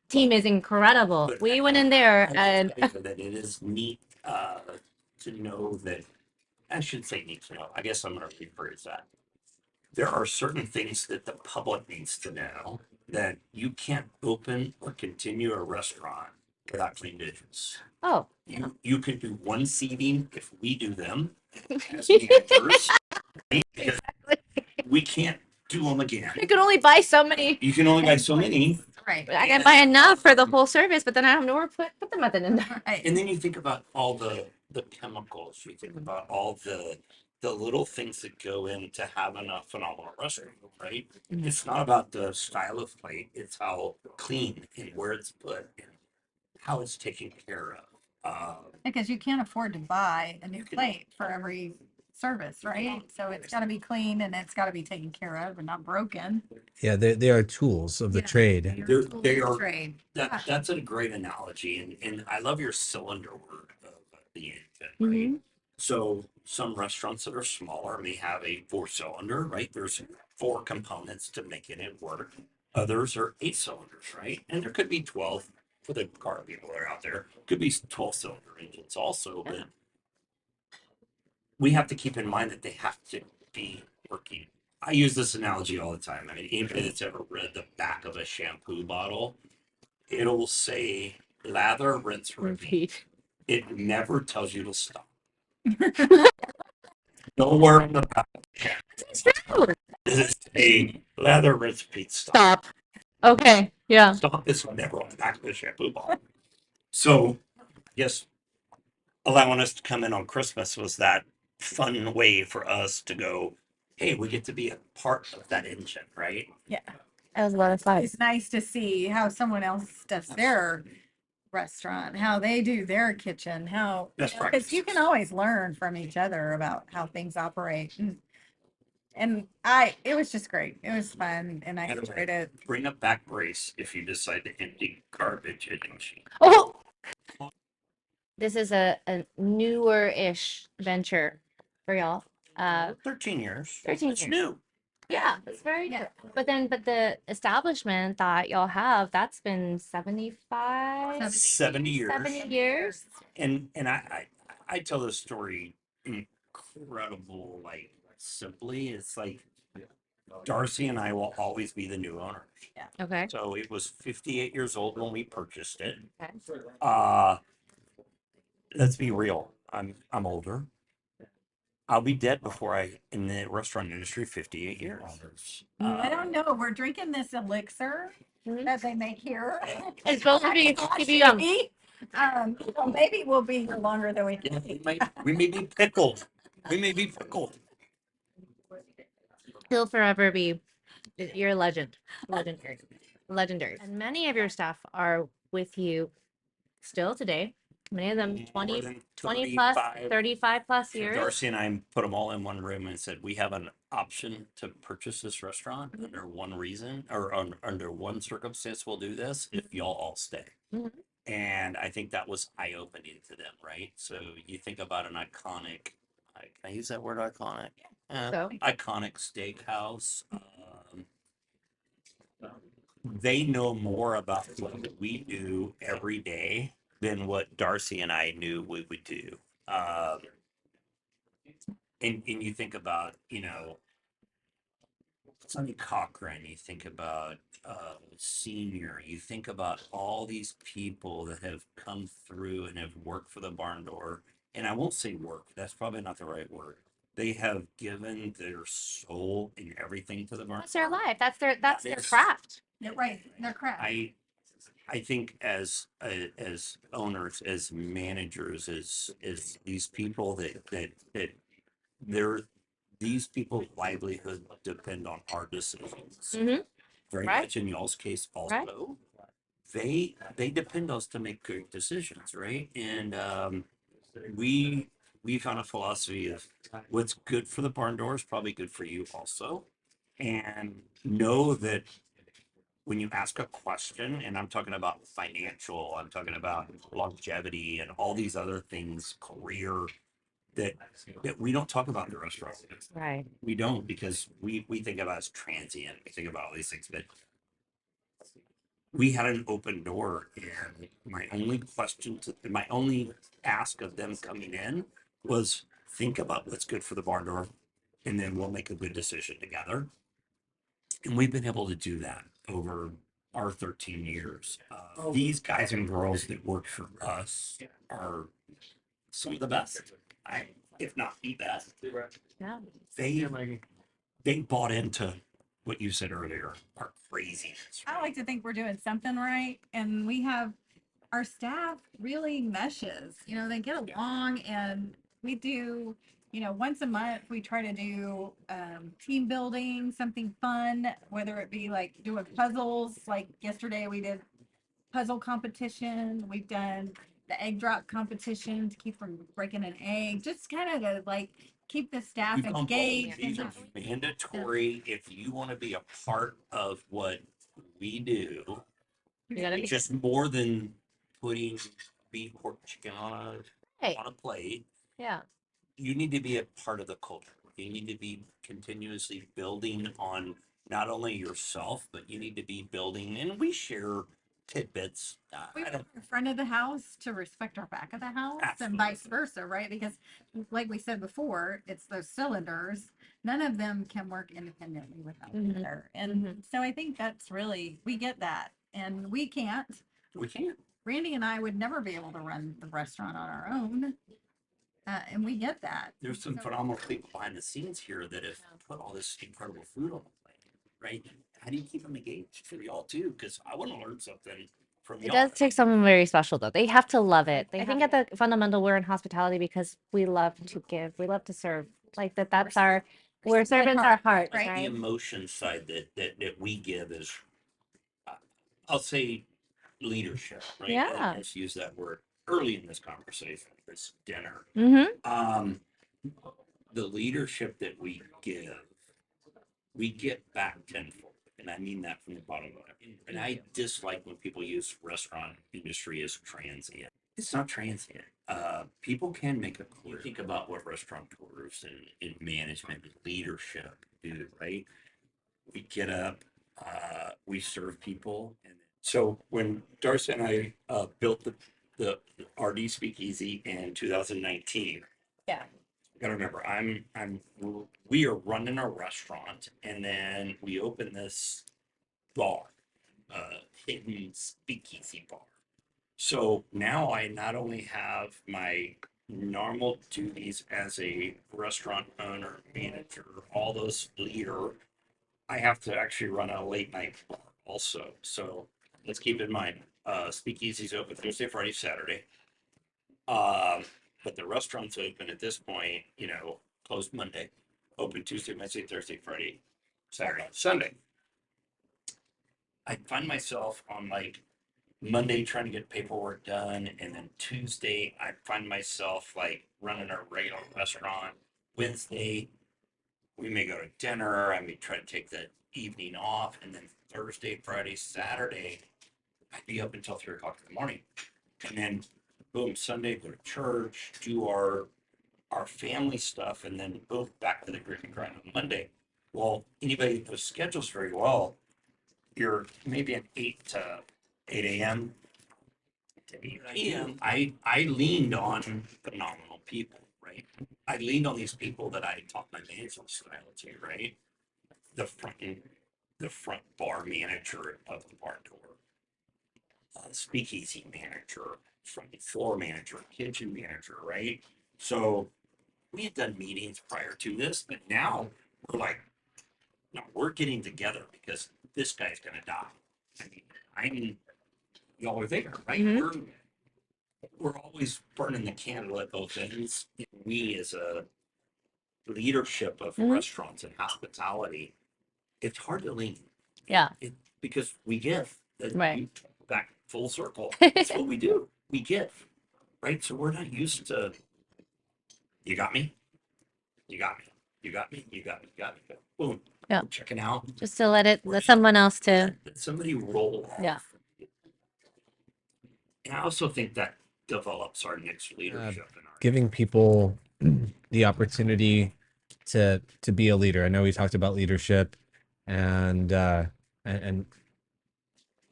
team is incredible. But We went in there I will and tell you that it is neat to know that. I should say neat to know. I guess I'm going to rephrase that. There are certain things that the public needs to know that you can't open or continue a restaurant without clean dishes. oh, You can do one seating if we do them as managers. Right? Because we can't do them again. you can only buy so many. You can only buy so many. Right. I can buy enough for the whole service, but then I have nowhere to put them at the end. Right. And then you think about all the chemicals. You think about all the little things that go into having a phenomenal restaurant, right? Mhm. It's not about the style of plate; it's how clean and where it's put and how it's taken care of. Because you can't afford to buy a new plate for every service, right? So it's got to be clean and it's got to be taken care of and not broken. Yeah, they are tools of the Yeah. trade. They are- Trade. That's a great analogy, and I love your cylinder word of the engine, right? Mhm. So some restaurants that are smaller may have a 4-cylinder, right? There's 4 components to making it work. Others are 8 cylinders, right? And there could be 12 for the car people that are out there. Could be 12-cylinder engines also, but we have to keep in mind that they have to be working. I use this analogy all the time. I mean, anybody that's ever read the back of a shampoo bottle, it'll say lather, rinse, repeat. It never tells you to stop. Nowhere in the back It's true. does it say lather, rinse, repeat, stop. Stop. Okay. Yeah. Stop is never on the back of the shampoo bottle. So, yes, allowing us to come in on Christmas was that fun way for us to go, hey, we get to be a part of that engine, right? Yeah. That was a lot of fun. It's nice to see how someone else does their restaurant, how they do their kitchen, how, Best because you practices. can always learn from each other about how things operate. And it was just great. It was fun and I And enjoyed it. Bring a back brace if you decide to empty garbage in the machine. Oh, this is a newer-ish venture for y'all. 13 years. 13 It's years. new. Yeah, it's very Yeah. true. But the establishment that y'all have, that's been 75, 70 years. 70 years. And I tell this story incredible, like simply. It's like Darcie and I will always be the new owners. Okay. So it was 58 years old when we purchased it. Okay. Let's be real. I'm older. I'll be dead before I in the restaurant industry 58 years. I don't know. We're drinking this elixir Mhm. that they make here. It's supposed to be keep you young. Well, maybe we'll be here longer than we Yeah, think. we may be pickled. We may be pickled. He'll forever be. You're a legend. Legendary. Legendary. And many of your staff are with you still today. Many of them More 20, than 20 plus, 35. 35 plus years. Darcie and I put them all in one room and said, we have an option to purchase this restaurant under one reason or under one circumstance. We'll do this if y'all all stay. Mhm. And I think that was eye opening to them, right? So you think about an iconic, can I use that word iconic? So. Iconic steakhouse. They know more about what we do every day than what Darcie and I knew we would do. And you think about, Sonny Cochran, you think about Senior, you think about all these people that have come through and have worked for the barn door. And I won't say work, that's probably not the right word. They have given their soul and everything to the barn. That's their life. That's their is- craft. They're right. They're crap. I think as owners, as managers, as these people that they're these people's livelihood depend on our decisions. Mhm. Very Right. much in y'all's case also. Right. They depend on us to make good decisions, right? And we found a philosophy of what's good for the barn door is probably good for you also. And know that when you ask a question, and I'm talking about financial, I'm talking about longevity and all these other things, career, that we don't talk about in the restaurant. Right. We don't, because we think about it as transient. We think about all these things, but we had an open door, and my only ask of them coming in was think about what's good for the barn door, and then we'll make a good decision together. And we've been able to do that over our 13 years. These guys and girls that work for us are some of the best, if not the best. Yeah. They bought into what you said earlier, our craziness. I like to think we're doing something right, and we have our staff really meshes. They get along, and we do. Once a month we try to do team building, something fun, whether it be like doing puzzles. Like yesterday we did puzzle competition. We've done the egg drop competition to keep from breaking an egg. Just kind of to like keep the staff We've gone bold. engaged. These are mandatory if you want to be a part of what we do. You gotta be Just more than putting beef, pork, chicken on Right. a plate. Yeah. You need to be a part of the culture. You need to be continuously building on not only yourself, but you need to be building, and we share tidbits. We want the front of the house to respect our back of the house, and vice versa, right? Because like we said before, it's those cylinders. None of them can work independently without the Mhm. other. And so I think that's really, we get that. And we can't. We can't. Randy and I would never be able to run the restaurant on our own. And we get that. There's some phenomenal people behind the scenes here that have put all this incredible food on the plate, right? How do you keep them engaged for y'all too? Because I want to learn something from It y'all. does take someone very special though. They have to love it. I think at the fundamental, we're in hospitality because we love to give. We love to serve. Like that's we're servants our heart, Right. The right? emotion side that we give is, I'll say, leadership, right? Yeah. Let's use that word early in this conversation, this dinner. Mm-hmm. The leadership that we give, we get back tenfold. And I mean that from the bottom of my heart. And I dislike when people use restaurant industry as transient. It's not transient. People can make a career. Think about what restaurateurs and management and leadership do, right? we get up, we serve people. And so when Darcie and I built the RD Speakeasy in 2019, Yeah. you gotta remember, we are running a restaurant, and then we open this bar, hidden speakeasy bar. So now I not only have my normal duties as a restaurant owner, manager, all those leader, I have to actually run a late night bar also. So let's keep in mind, speakeasy's open Thursday, Friday, Saturday. But the restaurant's open at this point, closed Monday, open Tuesday, Wednesday, Thursday, Friday, Saturday, Sunday. I find myself on like Monday trying to get paperwork done, and then Tuesday I find myself like running a regular restaurant. Wednesday we may go to dinner. I may try to take the evening off, and then Thursday, Friday, Saturday I'd be up until 3 o'clock in the morning, and then boom, Sunday go to church, do our family stuff, and then boom, back to the grit and grind on Monday. Well, anybody who schedules very well, you're maybe at 8 a.m. to 8 p.m. I leaned on phenomenal people, right? I leaned on these people that I taught my management style to, right? The front bar manager of the bar door, speakeasy manager, front floor manager, kitchen manager, right? So we had done meetings prior to this, but now we're like, no, we're getting together because this guy's gonna die. I mean, y'all are there, right? Mhm. We're always burning the candle at both ends. We as a leadership of Mhm. restaurants and hospitality, it's hard to lean. Yeah. Because we give. Right. Back full circle. That's what we do. We give. Right? So we're not used to, you got me, you got me, you got me, you got me, you got me. Boom. Yeah. We're checking out. Just to let someone else to. Let somebody roll off. Yeah. And I also think that develops our next leadership in our Giving people the opportunity to be a leader. I know we talked about leadership, and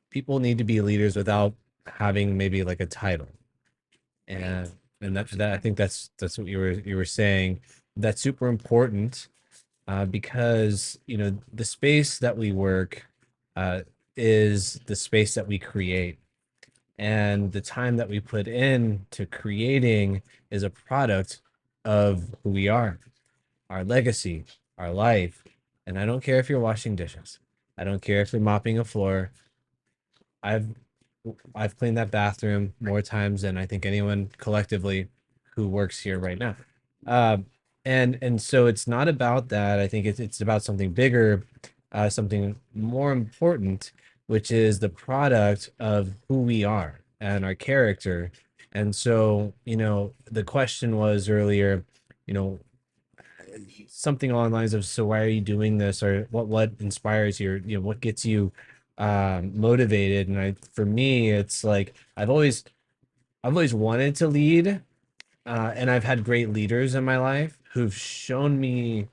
people need to be leaders without having maybe like a title. And that I think that's what you were saying. That's super important, because the space that we work is the space that we create, and the time that we put in to creating is a product of who we are, our legacy, our life. And I don't care if you're washing dishes, I don't care if you're mopping a floor. I've I've cleaned that bathroom more times than I think anyone collectively who works here right now. Um, and so it's not about that. I think it's about something bigger, something more important, which is the product of who we are and our character. And so, the question was earlier, you know, something along the lines of, so why are you doing this, or what inspires you, or, what gets you motivated? And for me, it's like I've always wanted to lead, and I've had great leaders in my life who've shown me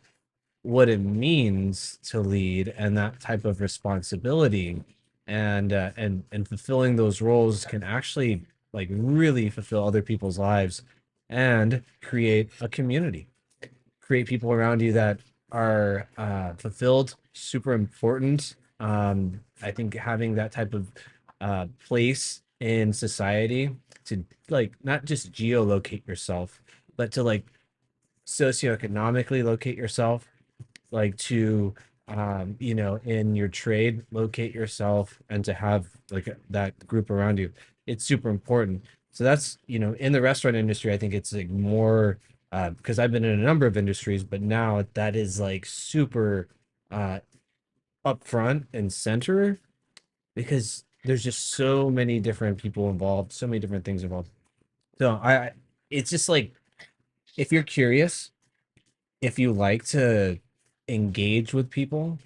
what it means to lead and that type of responsibility, and fulfilling those roles can actually like really fulfill other people's lives and create a community, create people around you that are fulfilled. Super important. I think having that type of place in society to like not just geolocate yourself, but to like socioeconomically locate yourself, like to in your trade locate yourself, and to have like that group around you. It's super important. So that's in the restaurant industry, I think it's like more, because I've been in a number of industries, but now that is like super uh upfront and center, because there's just so many different people involved, so many different things involved. So it's just like, if you're curious, if you like to engage with people,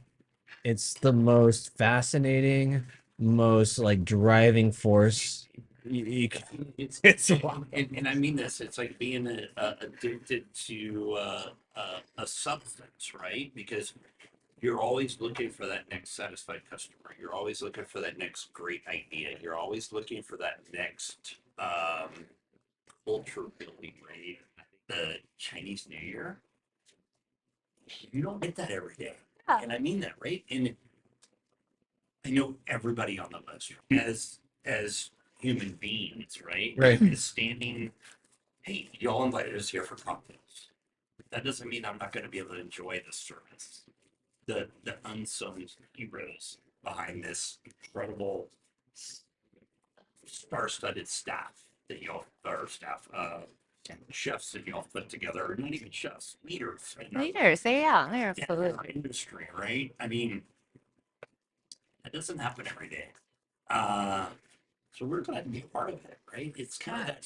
it's the most fascinating, most like driving force. It's wild. and I mean this. It's like being addicted to a substance, right? Because You're always looking for that next satisfied customer. You're always looking for that next great idea. You're always looking for that next culture building, right? The Chinese New Year, you don't get that every day. Yeah. And I mean that, right? And I know everybody on the list as human beings, right? Right. Is standing, hey, y'all invited us here for cocktails. That doesn't mean I'm not going to be able to enjoy the service. The unsung heroes behind this incredible star-studded staff that y'all, or staff, chefs that y'all put together, or not even chefs, leaders. Leaders, they're in our absolutely. industry, right? I mean, that doesn't happen every day. So we're glad to be a part of it, right? It's kind of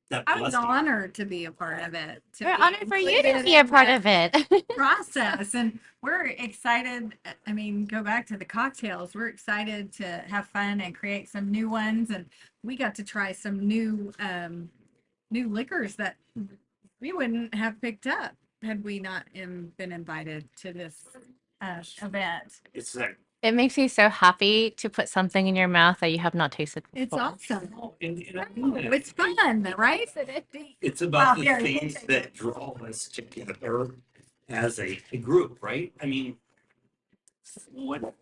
that I was blessing. honored to be a part of it. To We're be honored for you to included be a in part that of it. process, and we're excited. I mean, go back to the cocktails. We're excited to have fun and create some new ones, and we got to try some new liquors that we wouldn't have picked up had we not been invited to this event. It's that. It makes me so happy to put something in your mouth that you have not tasted It's before. awesome. And I mean that. It's fun, right? It's about Wow, the here, you can things take that it. draw us together as a group, right? I mean, what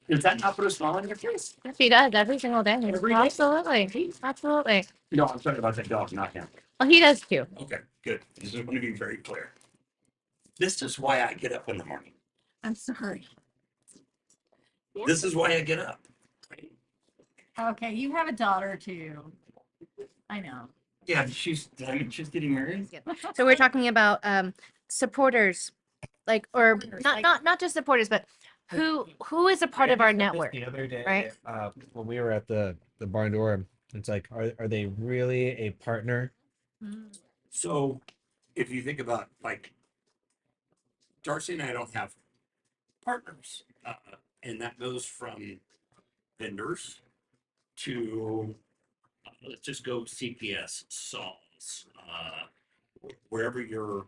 does that not put a smile on your face? She does every single day. Every day? Absolutely. Absolutely. No, I'm talking about that dog, not him. Well, he does too. Okay, good. This is going to be very clear. This is why I get up in the morning. I'm sorry. This is why I get up. Right? Okay, you have a daughter too. I know. Yeah, she's getting married. So we're talking about supporters, like, or not just supporters, but who is a part of our network. The other day, right? When we were at the barn door, it's like, are they really a partner? So if you think about like Darcie and I don't have partners, and that goes from vendors to let's just go CPS, SALs, wherever your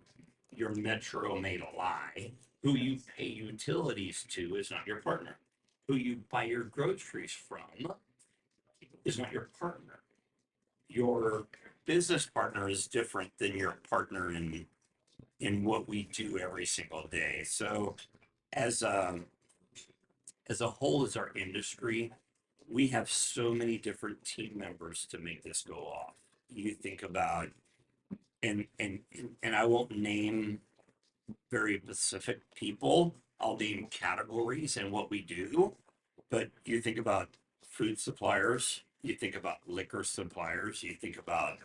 metro may lie. Who you pay utilities to is not your partner. Who you buy your groceries from is not your partner. Your business partner is different than your partner in what we do every single day. So as a whole, as our industry, we have so many different team members to make this go off. You think about, and I won't name very specific people. I'll name categories and what we do. But you think about food suppliers, you think about liquor suppliers, you think about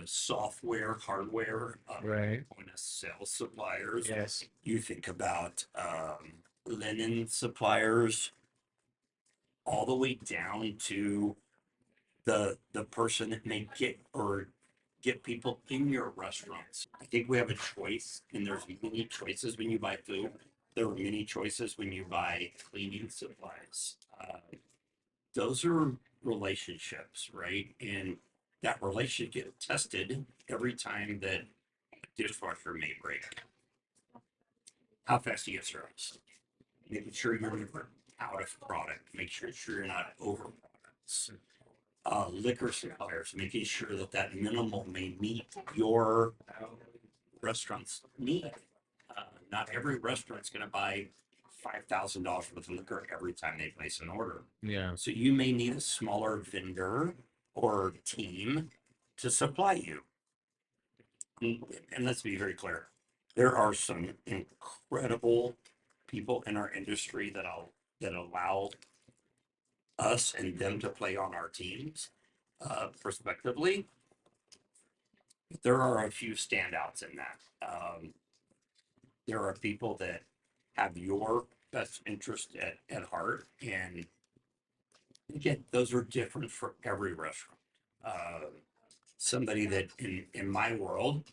software, hardware, Right. point of sale suppliers. Yes. You think about linen suppliers, all the way down to the person that may get people in your restaurants. I think we have a choice, and there's many choices when you buy food. There are many choices when you buy cleaning supplies. Those are relationships, right? And that relationship gets tested every time that a dishwasher may break. How fast do you get service? Making sure you're never out of product. Make sure you're not over products. Liquor suppliers, making sure that that minimal may meet your restaurant's need. Not every restaurant's going to buy $5,000 worth of liquor every time they place an order. Yeah. So you may need a smaller vendor or team to supply you. And let's be very clear, there are some incredible people in our industry that allow us and them to play on our teams, prospectively. There are a few standouts in that. There are people that have your best interest at heart, and again, those are different for every restaurant. Somebody that in my world,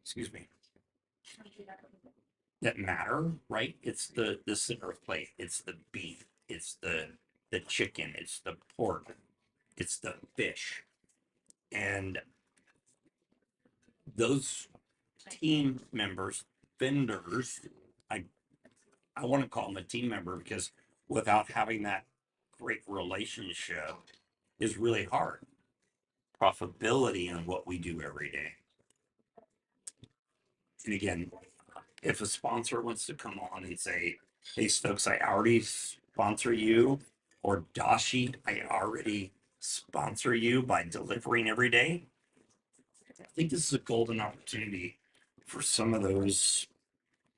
excuse me, that matter, right? It's the center of plate. It's the beef. It's the chicken. It's the pork. It's the fish. And those team members, vendors. I I want to call them a team member because without having that great relationship is really hard. Profitability in what we do every day. And again, if a sponsor wants to come on and say, "Hey Stokes, I already sponsor you," or "Darcie, I already sponsor you by delivering every day," I think this is a golden opportunity for some of those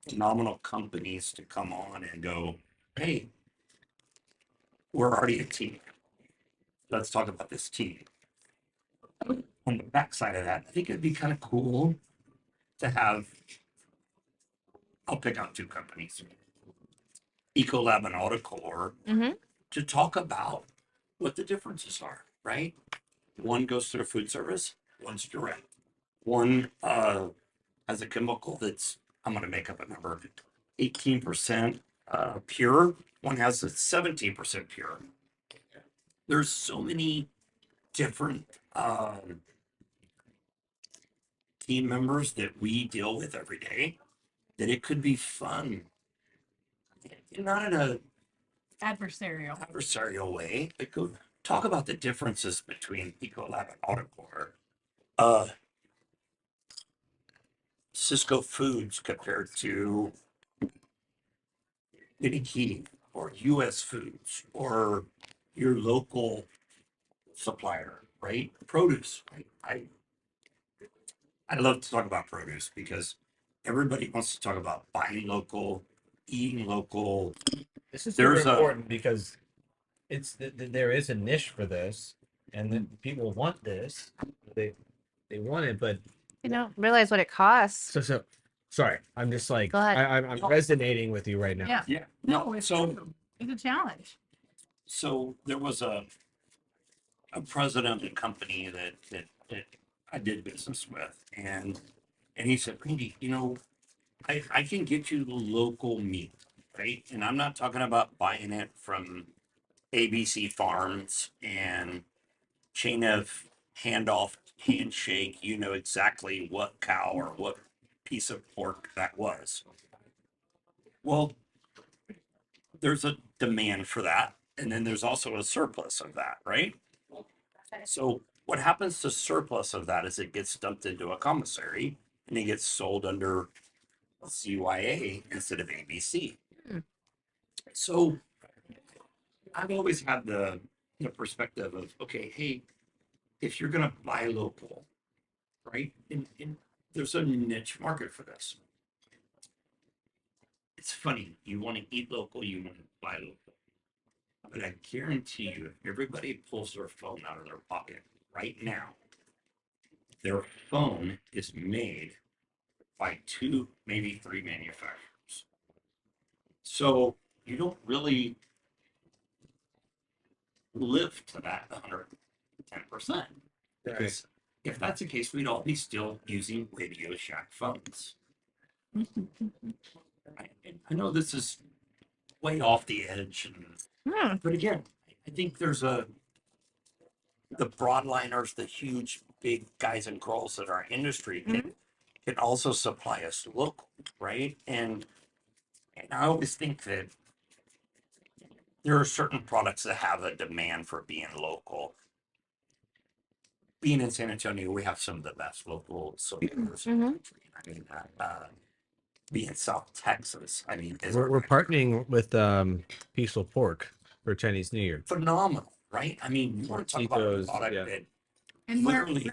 phenomenal companies to come on and go, "Hey, we're already a team. Let's talk about this team." On the backside of that, I think it'd be kind of cool to have, I'll pick out two companies, Ecolab and Autocore, Mm-hmm. to talk about what the differences are, right? One goes through food service, one's direct. One has a chemical that's, I'm going to make up a number, 18% pure. One has a 17% pure. There's so many different team members that we deal with every day that it could be fun, not in a adversarial way, but go talk about the differences between Ecolab and Autocore. Cisco Foods compared to Key or US Foods or your local supplier, right? Produce, right? I love to talk about produce because everybody wants to talk about buying local, eating local. This is super There's a important because there is a niche for this, and then people want this. They want it, but You don't realize what it costs. so sorry. I'm just like Go ahead. I'm resonating with you right now. Yeah. yeah. No, No, it's so true. It's a challenge. so there was a president of a company that I did business with, and he said, "Randy, you know, I can get you local meat, right? And I'm not talking about buying it from ABC Farms and chain of handoff, handshake. You know exactly what cow or what piece of pork that was." Well, there's a demand for that, and then there's also a surplus of that, right? So what happens to surplus of that is it gets dumped into a commissary and it gets sold under CYA instead of ABC. Hmm. So I've always had the perspective of, okay, hey, if you're gonna buy local, right? And there's a niche market for this. It's funny, you want to eat local, you want to buy local. But I guarantee you, if everybody pulls their phone out of their pocket right now, their phone is made by 2, maybe 3 manufacturers. So you don't really live to that 110%. Because if that's the case, we'd all be still using Radio Shack phones. I know this is way off the edge, but again, I think there's the broadliners, the huge, big guys and girls in our industry can also supply us local, right? And I always think that there are certain products that have a demand for being local. Being in San Antonio, we have some of the best local suppliers in the country. I mean, being South Texas, I mean, We're partnering with Peaceful Pork for Chinese New Year. phenomenal, right? I mean, you want to talk about a Tito's, product yeah. that And where literally,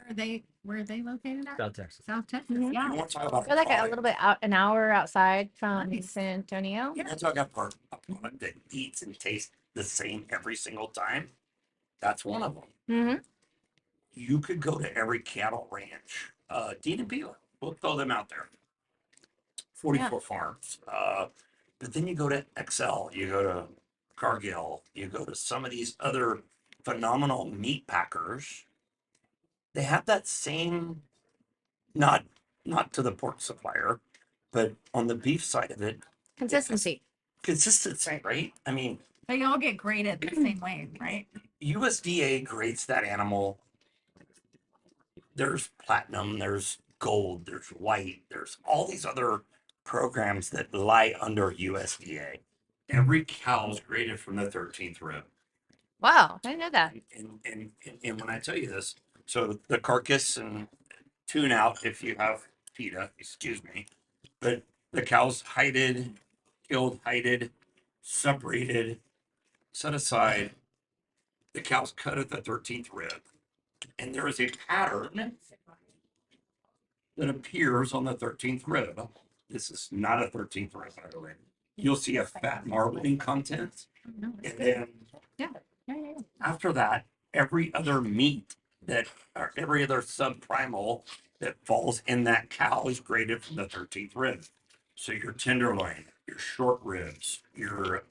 are they located at? South Texas. South Texas. Mhm. Yeah. you want to talk about We're like a product- little bit out, an hour outside from Nice. San Antonio. You want to talk about a product that eats and tastes the same every single time? That's one of them. Mm-hmm. You could go to every cattle ranch, Dean and Beeler, we'll throw them out there. 44 farms. But then you go to Excel, you go to Cargill, you go to some of these other phenomenal meat packers. They have that same, not to the pork supplier, but on the beef side of it, Consistency. consistency, right? I mean, They all get graded the same way, right? USDA grades that animal. There's platinum, there's gold, there's white, there's all these other programs that lie under USDA. Every cow is graded from the 13th rib. Wow, I didn't know that. And when I tell you this, so the carcass and tune out if you have PETA, excuse me, but the cow's hided, killed, hided, separated, set aside. The cow's cut at the 13th rib. And there is a pattern that appears on the 13th rib. This is not a 13th rib, by the way. You'll see a fat marbling content. And then Yeah. after that, every other meat that, or every other subprimal that falls in that cow is graded from the 13th rib. So your tenderloin, your short ribs, your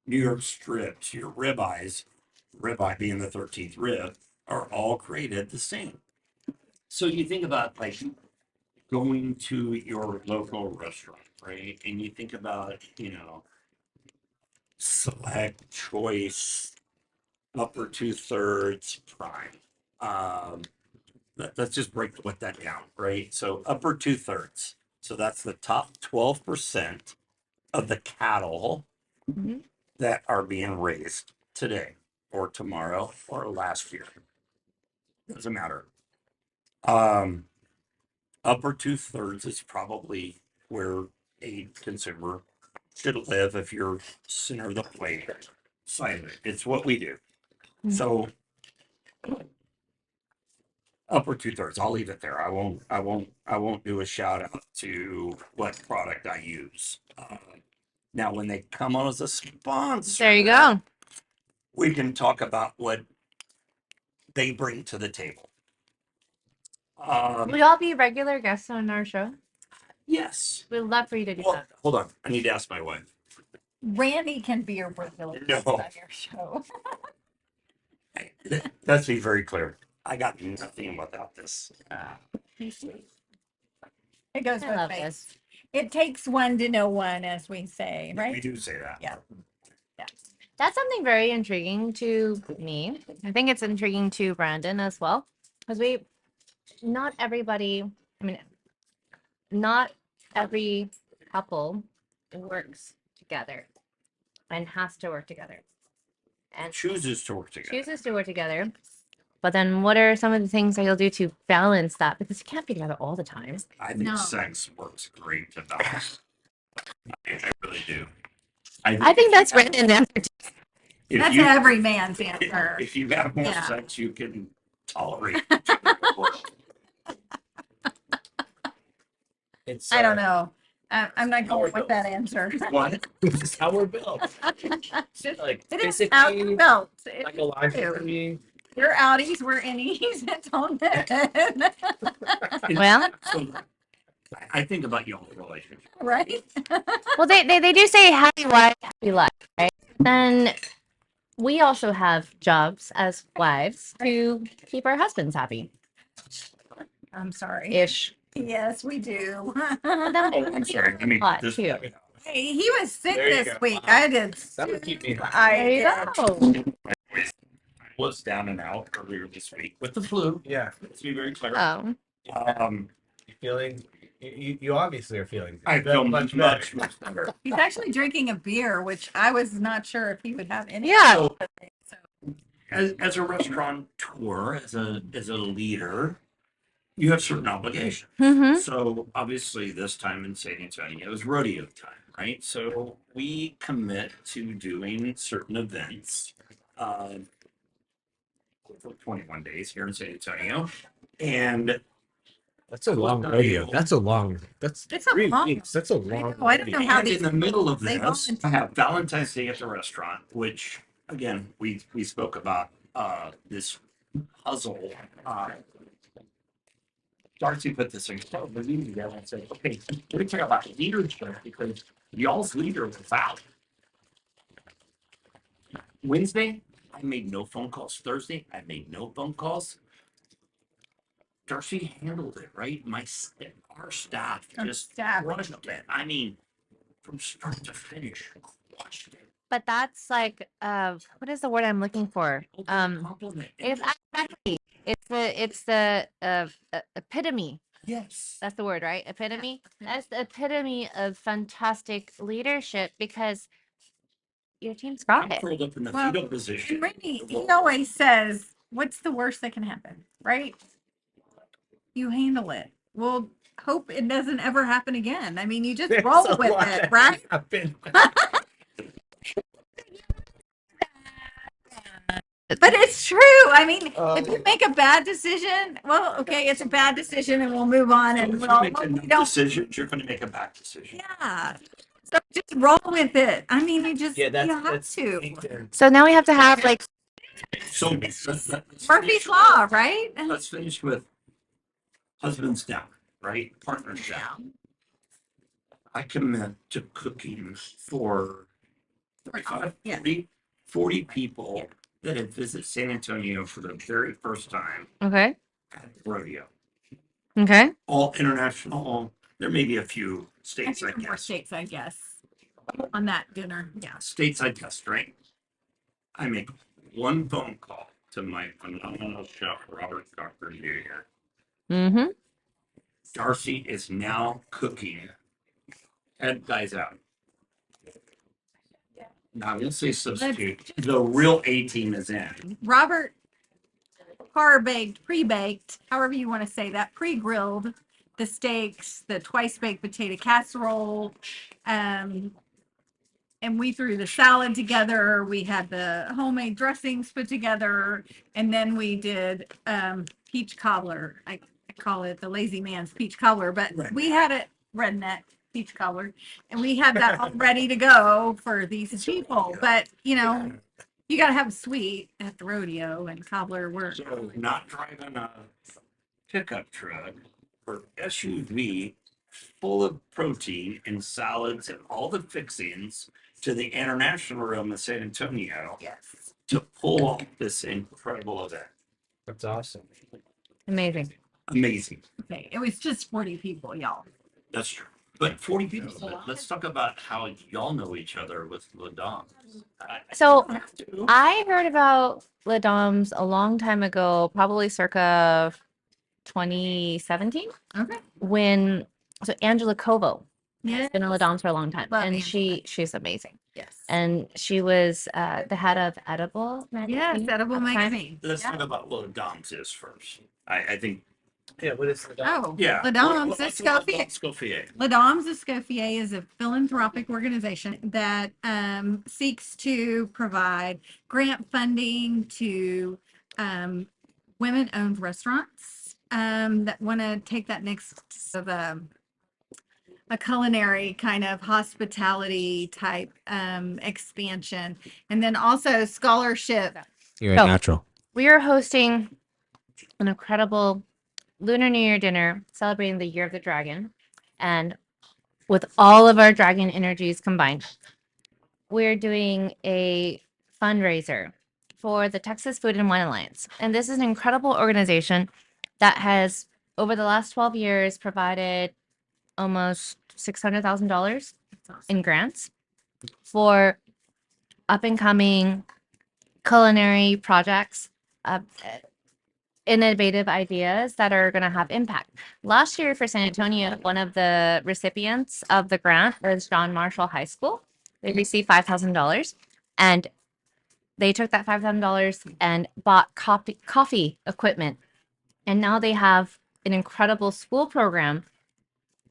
New York strips, your ribeye being the 13th rib, are all graded the same. So you think about like going to your local restaurant, right? And you think about, select, choice, upper 2/3 prime. Let's just break that down, right? So upper 2/3. So that's the top 12% of the cattle Mhm. that are being raised today or tomorrow or last year. Doesn't matter. Upper 2/3 is probably where a consumer should live if you're center of the plate side of it. It's what we do. Mhm. So upper 2/3. I'll leave it there. I won't do a shout out to what product I use. Now, when they come on as a sponsor, There you go. we can talk about what they bring to the table. Will y'all be regular guests on our show? Yes. We'd love for you to do Well, that. hold on. I need to ask my wife. Randy can be a regular guest No. on your show. Let's be very clear. I got nothing without this. It goes I both love ways. this. It takes one to know one, as we say, We right? do say that. Yeah. That's something very intriguing to me. I think it's intriguing to Brandon as well. Because not everybody, I mean, not every couple works together and has to work together and Chooses to work together. chooses to work together. But then what are some of the things that you'll do to balance that? Because you can't be together all the time. I think No. sex works great to balance. I really do. I think that's Brandon's answer. If That's you, every man's answer. if you have more Yeah. sex, you can tolerate each other more. It's I don't know. I'm not How we're going with that answer. What? It's how we're built. Just- Like it is how physically, you felt. It's true. psychologically. Your outies were innies. It's all good. Well, So, I think about y'all relationship. Right? well, they do say happy wife, happy life, right? Then we also have jobs as wives to keep our husbands happy I'm sorry. ish. Yes, we do. But then Oh, I'm sorry. I mean, Hot, this. too. Hey, he was sick There you this go. week. Wow. I did. That would keep me. I There you did. go. Was down and out earlier this week with the flu. Yeah. Let's be very clear. Oh, You feeling? You obviously are feeling. I feel much much better. better. He's actually drinking a beer, which I was not sure if he would have any. yeah. So, So, as a restaurateur, as a leader, you have certain obligations. Mm-hmm. So obviously, this time in San Antonio is rodeo time, right? So we commit to doing certain events for 21 days here in San Antonio, and That's a long rodeo. That's a long. That's It's a 3 long- weeks. That's a long. I don't know how and these in the middle of they this, volunteer. I have Valentine's Day at the restaurant, which again we spoke about this puzzle. Darcie put this incredible meeting together and said, "Okay, we're talking about leadership because y'all's leader was out." Wednesday, I made no phone calls. Thursday, I made no phone calls. Darcie handled it right. Our staff Our just staff crushed handled it. I mean, from start to finish, crushed it. But that's like, what is the word I'm looking for? Compliment. It's exactly, it's the epitome Yes. That's the word, right? Epitome. That's the epitome of fantastic leadership because your team's got I'm it. curled up in the Well, fetal position. And Randy, he always says, "What's the worst that can happen?" Right? You handle it. Well, hope it doesn't ever happen again. I mean, you just There's roll a with lot it, that right? happened. But it's true. I mean, if you make a bad decision, well, okay, it's a bad decision, and we'll move on. So And if you we'll, make a we no don't. decisions, you're going to make a bad decision. Yeah. So just roll with it. I mean, you just Yeah, you have that's to. So now we have to have like So Murphy's Law, right? let's finish with husbands down, right? Partners down. I commit to cooking for 35, Yeah. 40 people that had visited San Antonio for the very first time okay, at the rodeo. okay. All international. There may be a few I states, think I there were more guess. states, I guess, on that dinner. Yeah. States I test, right? I make one phone call to my phenomenal chef, Robert Cochran Jr. Mm-hmm. Darcie is now cooking. Head guys out. Now, I'm going to say substitute. The real A team is in. Robert par-baked, pre-baked, however you want to say that, pre-grilled the steaks, the twice-baked potato casserole, and we threw the salad together. We had the homemade dressings put together, and then we did peach cobbler. I call it the lazy man's peach cobbler, but we had it redneck peach cobbler, and we had that all ready to go for these people. But you know, you got to have sweet at the rodeo, and cobbler work. So, not driving a pickup truck or SUV full of protein and salads and all the fixings to the international room in San Antonio Yes. to pull off this incredible event. That's awesome. Amazing. Amazing. Okay, it was just 40 people, y'all. That's true. But 40 people. But let's talk about how y'all know each other with Ladon. So I heard about Le Doms a long time ago, probably circa 2017, Okay. when so Angela Covo Yeah. has been a Le Doms for a long time, Love and Angela. she's amazing. Yes. And she was the head of Edible Yes, magazine edible at the time. magazine. Let's Yeah. talk about what Ladon's is first. I think. Yeah, what is the Oh, Yeah. Ladom's Let's talk about Escoffier. Escoffier. Ladom's Escoffier is a philanthropic organization that seeks to provide grant funding to women-owned restaurants that want to take that next of a culinary kind of hospitality type expansion, and then also scholarship. You're So- a natural. We are hosting an incredible Lunar New Year dinner celebrating the Year of the Dragon. And with all of our dragon energies combined, we're doing a fundraiser for the Texas Food and Wine Alliance. And this is an incredible organization that has, over the last 12 years, provided almost $600,000 in grants for up and coming culinary projects, innovative ideas that are going to have impact. Last year for San Antonio, one of the recipients of the grant was John Marshall High School. They received $5,000, and they took that $5,000 and bought coffee equipment. And now they have an incredible school program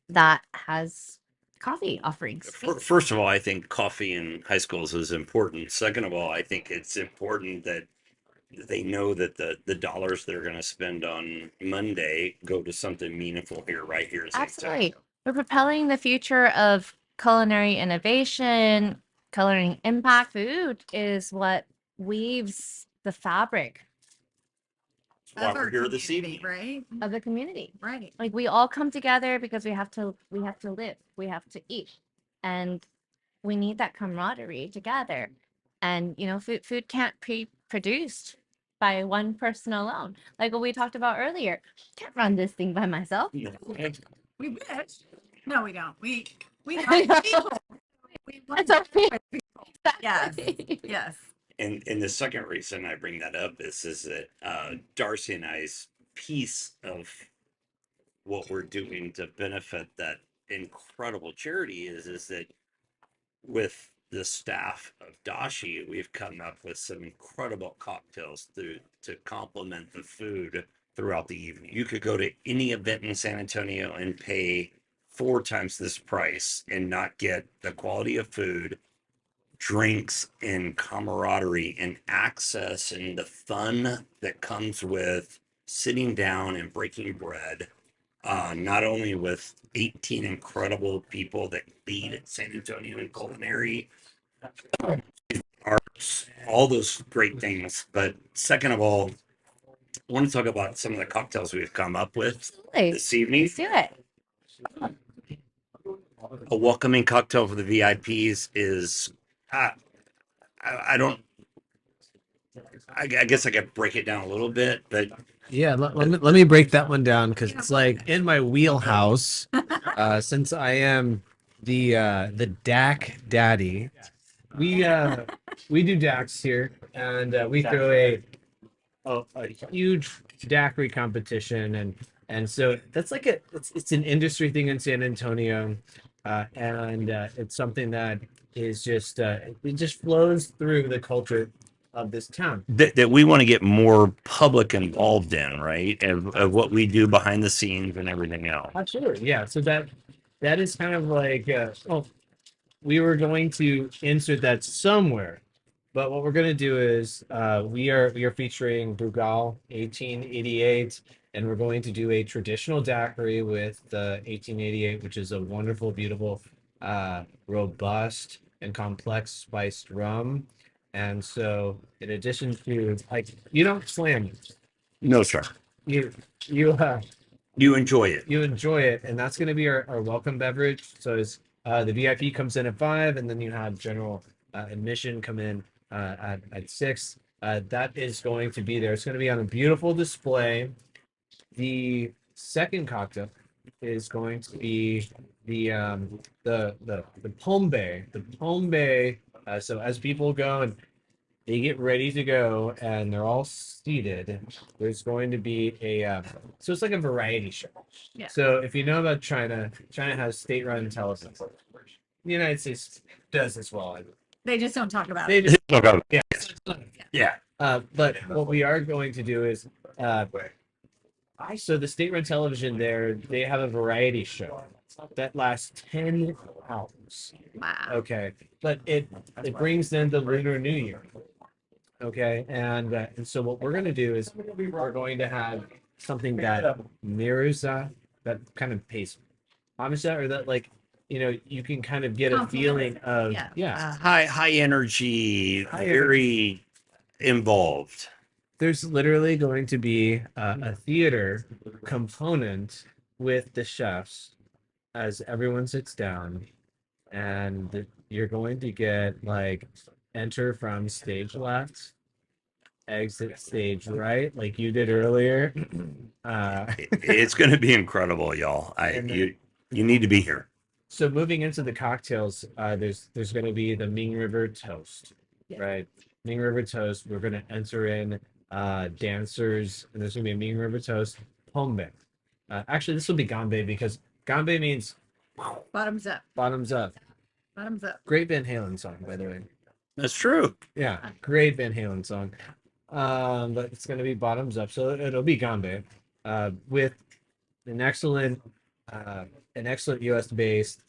that has coffee offerings. First of all, I think coffee in high schools is important. Second of all, I think it's important that they know that the dollars they're going to spend on Monday go to something meaningful here, right here. In San Absolutely. Antonio. We're propelling the future of culinary innovation, culinary impact. Food is what weaves the fabric That's why Of we're our here this community, evening. right? of the community. Right. Like we all come together because we have to live, we have to eat, and we need that camaraderie together. And you know, food can't be produced by one person alone. Like what we talked about earlier, can't run this thing by myself. No. We wish. No, we don't. We I like know. people. We want It's okay. to be with people. Yes. Exactly. Yes. And the second reason I bring that up is that Darcie and I's piece of what we're doing to benefit that incredible charity is that with the staff of Darcie, we've come up with some incredible cocktails to complement the food throughout the evening. You could go to any event in San Antonio and pay 4 times this price and not get the quality of food, drinks, and camaraderie and access and the fun that comes with sitting down and breaking bread. Not only with 18 incredible people that lead at San Antonio in culinary, arts, all those great things. But second of all, I want to talk about some of the cocktails we've come up with Absolutely. this evening. Let's do it. A welcoming cocktail for the VIPs is, I don't, I guess I could break it down a little bit, but Yeah, let me break that one down because it's like in my wheelhouse. Since I am the DAC daddy, we do DACs here, and we throw a huge daiquiri competition, and so that's like it's an industry thing in San Antonio, and it's something that is just it just flows through the culture of this town. that we want to get more public involved in, right? Of what we do behind the scenes and everything else. Absolutely, yeah. So that is kind of like well, we were going to insert that somewhere, but what we're going to do is we are featuring Brugal 1888, and we're going to do a traditional daiquiri with the 1888, which is a wonderful, beautiful, robust and complex spiced rum. And so, in addition to like, you don't slam, No, sir. you You enjoy it. you enjoy it, and that's going to be our welcome beverage. So is the VIP comes in at 5, and then you have general admission come in at 6. That is going to be there. It's going to be on a beautiful display. The second cocktail is going to be the POMELO. The POMELO. So as people go and they get ready to go and they're all seated, there's going to be a so it's like a variety show. Yeah. So if you know about China, China has state-run television. The United States does as well. They just don't talk about They it. just, Okay. yeah. Yeah. But what we are going to do is so the state-run television there, they have a variety show that lasts 10 hours. Wow. Okay, but it brings in the Lunar New Year. Okay, and so what we're going to do is we're going to have something that mirrors that kind of pays homage that, or that, like, you can kind of get a feeling of Yeah. High energy, very involved. There's literally going to be a theater component with the chefs as everyone sits down, and you're going to get like enter from stage left, exit stage right, like you did earlier. It's going to be incredible, y'all. You need to be here. So moving into the cocktails, there's going to be the Ming River Toast, right? Ming River Toast. We're going to enter in dancers, and there's going to be a Ming River Toast, Pombe. Actually, this will be Gambe because Gambe means Bottoms up. bottoms up. Bottoms up. Great Van Halen song, by the way. That's true. Yeah, great Van Halen song. But it's going to be bottoms up, so it'll be Gambe, with an excellent US based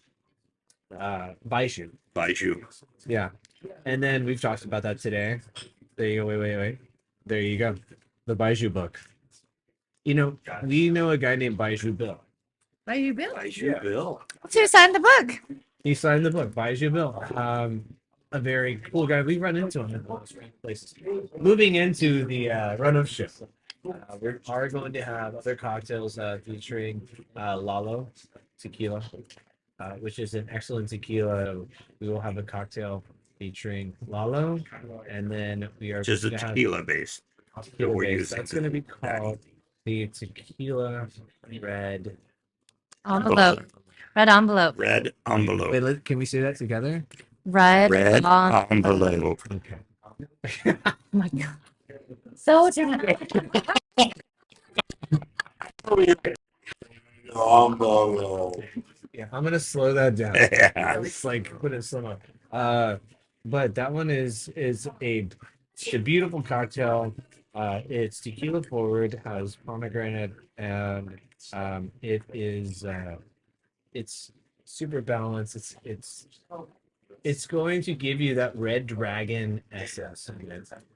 Baiju. Baiju. Yeah, and then we've talked about that today. There you go. Wait. There you go. The Baiju book. We know a guy named Baiju Bill. Baiju Bill. Baiju Bill. That's who signed the book. He signed the book, Baiju Bill. A very cool guy. We run into him in most places. Moving into the run-of show, we are going to have other cocktails featuring Lalo tequila, which is an excellent tequila. We will have a cocktail featuring Lalo, and then we are Just a going to have tequila base. tequila we're base. using That's going to be called the tequila red Envelope. Red envelope. Red envelope. Wait, can we say that together? Red envelope. Okay. Oh my god. So dramatic. Yeah, I'm gonna slow that down. Yeah. It's like put it slow. But that one is it's a beautiful cocktail. It's tequila forward, has pomegranate, and it is it's super balanced. It's going to give you that red dragon essence.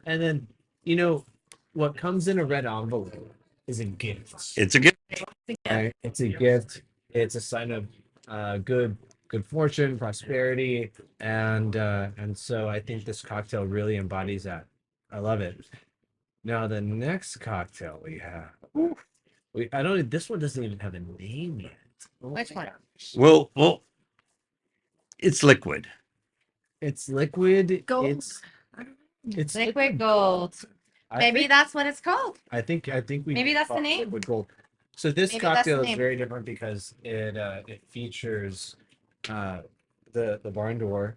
And then what comes in a red envelope is a gift. It's a good. Right? It's a gift. It's a sign of good fortune, prosperity, and so I think this cocktail really embodies that. I love it. Now the next cocktail we have, I don't. This one doesn't even have a name yet. Oh Which my one? gosh. Well, it's liquid. It's liquid. Gold. It's Liquid gold. I Maybe think, that's what it's called. I think we Maybe that's the call it name. liquid gold. So this Maybe that's the cocktail is name. very different because it features the barn door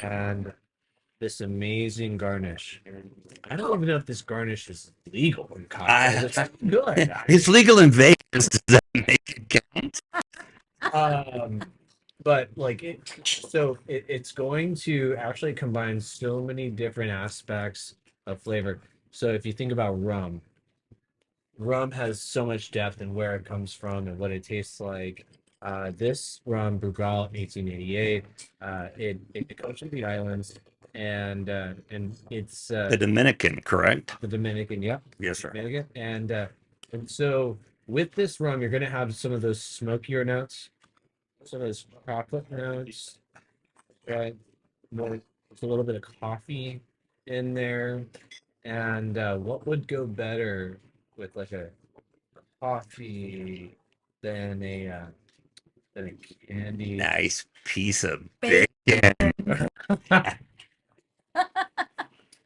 and this amazing garnish. I don't even know if this garnish is legal in cocktails. It's good. It's legal in Vegas. Does that make it count? But like it's going to actually combine so many different aspects of flavor. So if you think about rum has so much depth in where it comes from and what it tastes like. This rum, Brugal 1888, it comes from the islands, and it's The Dominican, correct? the Dominican, yep, Yes, sir. Dominican, and so with this rum, you're gonna have some of those smokier notes, some of those chocolate notes, right? There's a little bit of coffee in there, and what would go better with like a coffee than a candy. Nice piece of Bacon. bacon.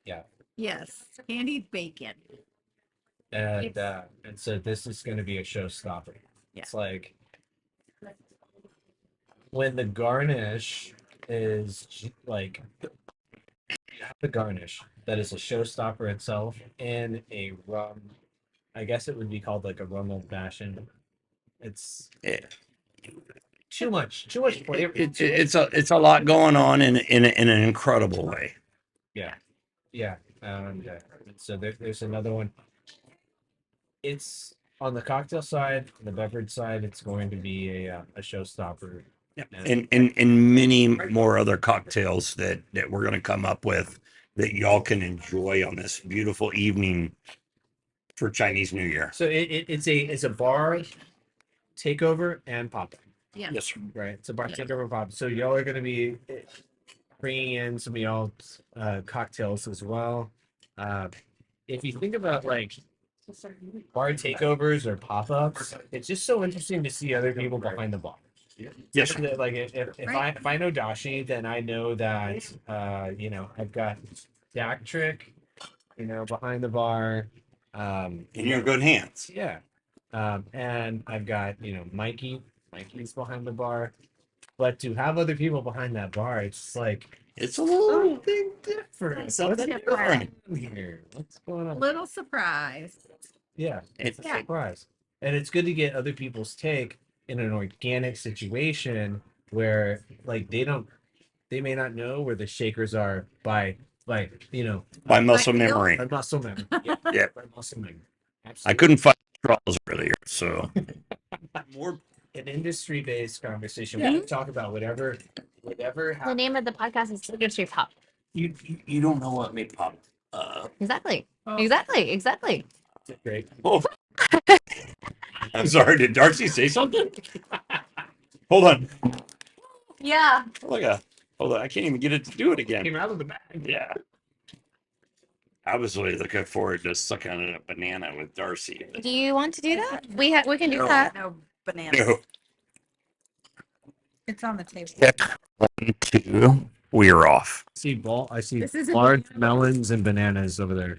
Yeah, Yes, candied bacon. and so this is going to be a showstopper. Yeah. It's like when the garnish is like you have the garnish that is a showstopper itself in a rum. I guess it would be called like a rum old fashioned. It's Yeah. too much flavor. It's a lot going on in an incredible way. Yeah, and so there's another one. It's on the cocktail side, the beverage side. It's going to be a showstopper. And many more other cocktails that we're going to come up with that y'all can enjoy on this beautiful evening for Chinese New Year. So it's a bar takeover and pop up, Yeah. Yes, sir. right? It's a bar takeover and pop. So y'all are going to be bringing in some of y'all's cocktails as well. If you think about like bar takeovers or pop ups, it's just so interesting to see other people behind the bar. Yes, sir. Like if I know Dashi, then I know that I've got Dak Trick, behind the bar. And you're in good hands. Yeah. And I've got Mikey. Mikey's behind the bar. But to have other people behind that bar, it's just like It's a little something different. something different. Here. What's going on? Little surprise. Yeah, it's a Yeah. surprise. And it's good to get other people's take in an organic situation where like they may not know where the shakers are by By muscle Like, memory. by muscle memory. Yeah, Yeah. by muscle memory. I Absolutely. couldn't find straws earlier, so more. An industry-based conversation. We can talk about whatever The happens. name of the podcast is Industry Pop. You don't know what made pop. Exactly. Oh. Exactly. Great. Oh. I'm sorry. Did Darcie say something? Hold on. Yeah. Hold on. I can't even get it to do it again. Came out of the bag. Yeah. I was really looking forward to sucking on a banana with Darcie. but Do you want to do that? We can do No. that. No banana. No. It's on the table. Check 1, 2. We are off. I see This is a large banana. melons and bananas over there.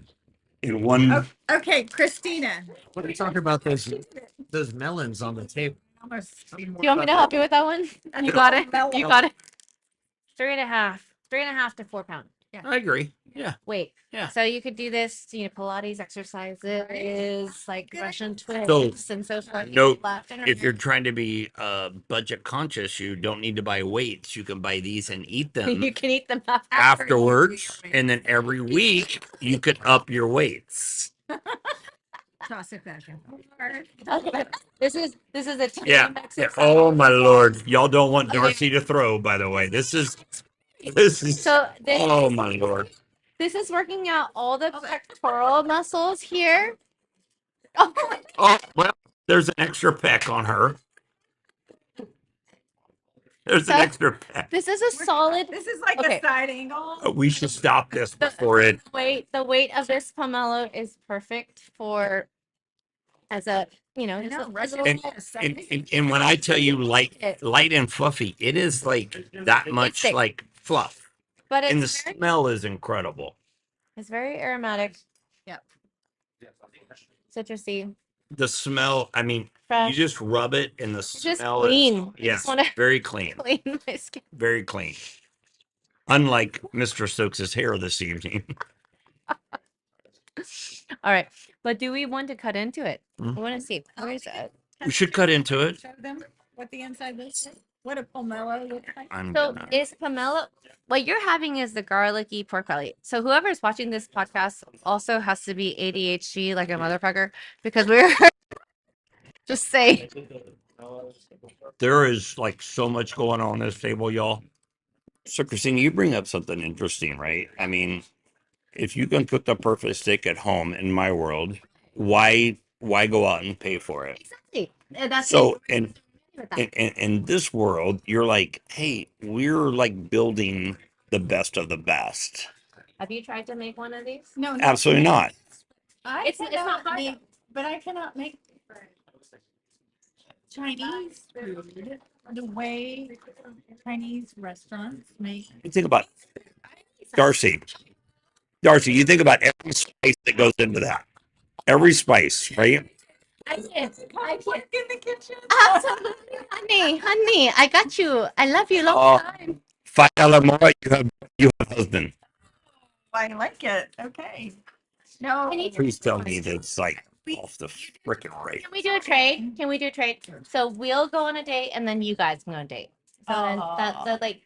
In one. Oh, okay, Kristina. What are you talking about? Those melons on the table. Almost. Do you want me to help you with that one? You got it. You got it. 3.5 to 4 pounds. I agree. Yeah. weight. Yeah. So you could do this, Pilates exercises like Russian So, twists and so forth. note, Left and if right. you're trying to be budget conscious, you don't need to buy weights. You can buy these and eat them You can eat them afterwards, and then every week you could up your weights. Toss it back in. Okay. This is a team Yeah. exercise. Oh my lord, y'all don't want Darcie to throw. By the way, this is. So this, Oh my lord. this is working out all the pectoral muscles here. Oh my God. Oh well, there's an extra peck on her. There's an So- extra peck. This is a solid. This is like Okay. a side angle. We should stop this before it. The weight of this pomelo is perfect for as a I just know, a Russian little- And when I tell you light and fluffy, it is like that much thick. like fluff. but And the it's very, smell is incredible. it's very aromatic, Yep. citrusy, The smell, I mean, you fresh. just rub it and the It's just smell clean. is I yeah, just wanna very clean. clean my skin. Very clean. Unlike Mr. Stokes' hair this evening. All right, but do we want to cut into it? Hmm? I want to see. Where's it? We should cut into it. Show them what the inside looks like. What a pomelo looks like. I'm So gonna. is pomelo? What you're having is the garlicky pork belly. So whoever's watching this podcast also has to be ADHD like a motherfucker because we're just say There is like so much going on this table, y'all. So, Kristina, you bring up something interesting, right? I mean, if you can cook the perfect steak at home in my world, why go out and pay for it? exactly. That's So, it. in With that. in this world, you're like, hey, we're like building the best of the best. Have you tried to make one of these? No, no. Absolutely not. It's not hard make, but I cannot make Chinese food the way Chinese restaurants make. You think about Darcie. Darcie, you think about every spice that goes into that. Every spice, right? I can. I can. Work in the kitchen. Absolutely, honey, I got you. I love you long Oh. time. $5 more, you have husband. I like it. Okay. No. Can you- Please tell me that's like off the freaking rate. Can we do a trade? Can we do a trade? So we'll go on a date, and then you guys can go on a date. So then that like.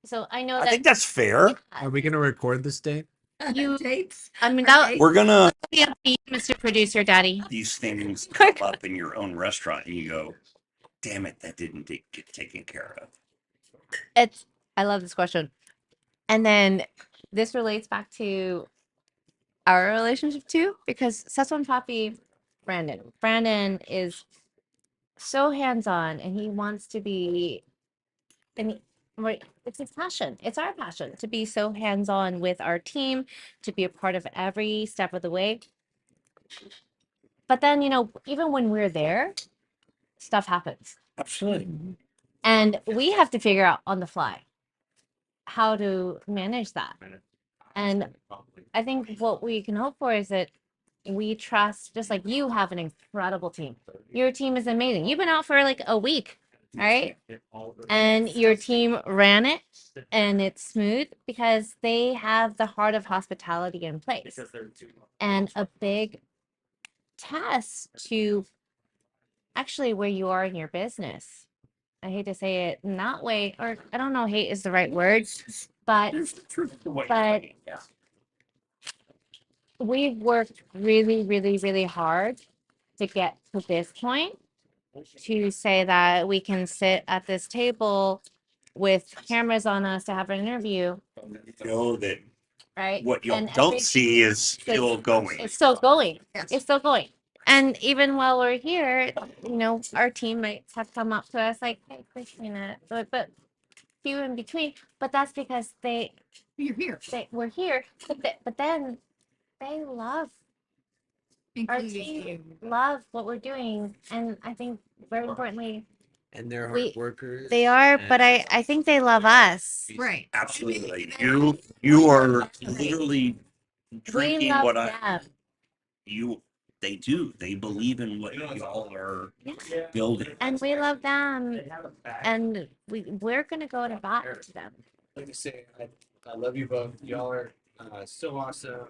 So I know I that think that's fair. Are we gonna record this date? you. Dates. I mean that. We're gonna Be up to you, Mr. Producer, Daddy. these things come up in your own restaurant and you go, damn it, that didn't get taken care of. It's. I love this question, and then this relates back to our relationship too, because Sichuan Papí, Brandon is so hands-on, and he wants to be, and it's his passion. It's our passion to be so hands-on with our team, to be a part of every step of the way. But then, even when we're there, stuff happens. Absolutely. And we have to figure out on the fly how to manage that. And I think what we can hope for is that we trust, just like you have an incredible team. Your team is amazing. You've been out for like a week, all right? And your team ran it and it's smooth because they have the heart of hospitality in place. And a big test to actually where you are in your business. I hate to say it in that way, or I don't know, hate is the right word, but we've worked really, really, really hard to get to this point, to say that we can sit at this table with cameras on us to have an interview, Know that right? what you And don't every- see is still going. It's still going. Yes. It's still going. And even while we're here, our teammates have come up to us like, hey, Kristina, but few in between. But that's because You're here. we're here. But then they love our Including team, you. love what we're doing. And I think very importantly, And they're hard We- workers. they are, but I think they love us. Right. Absolutely. You are literally We drinking love what them. they do. They believe in what y'all are Yeah. building. And we love them. And we're gonna go to bat to them. Like I say, I love you both. Y'all are so awesome.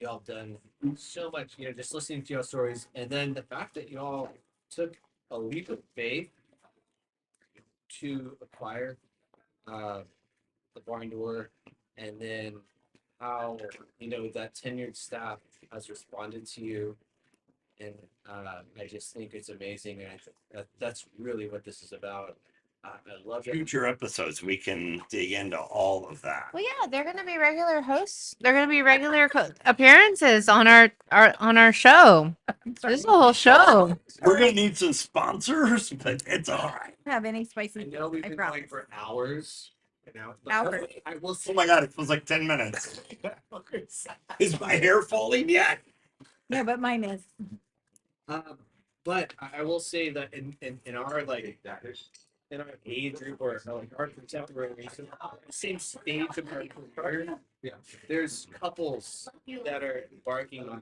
Y'all done so much. You know, just listening to y'all stories, and then the fact that y'all took a leap of faith to acquire the barn door, and then how that tenured staff has responded to you, and I just think it's amazing, and I think that's really what this is about. I love it. Future episodes, we can dig into all of that. Well, yeah, they're gonna be regular hosts. They're gonna be regular appearances on our show. This is a whole show. We're gonna need some sponsors, but it's all right. Have any I spicy. know we've I been promise. going for hours. Hours. I will Oh say. my god, it feels like 10 minutes. Is my hair falling yet? No, but mine is. But I will say that in our in our age group or like our contemporary same stage of our career, yeah, there's couples that are embarking on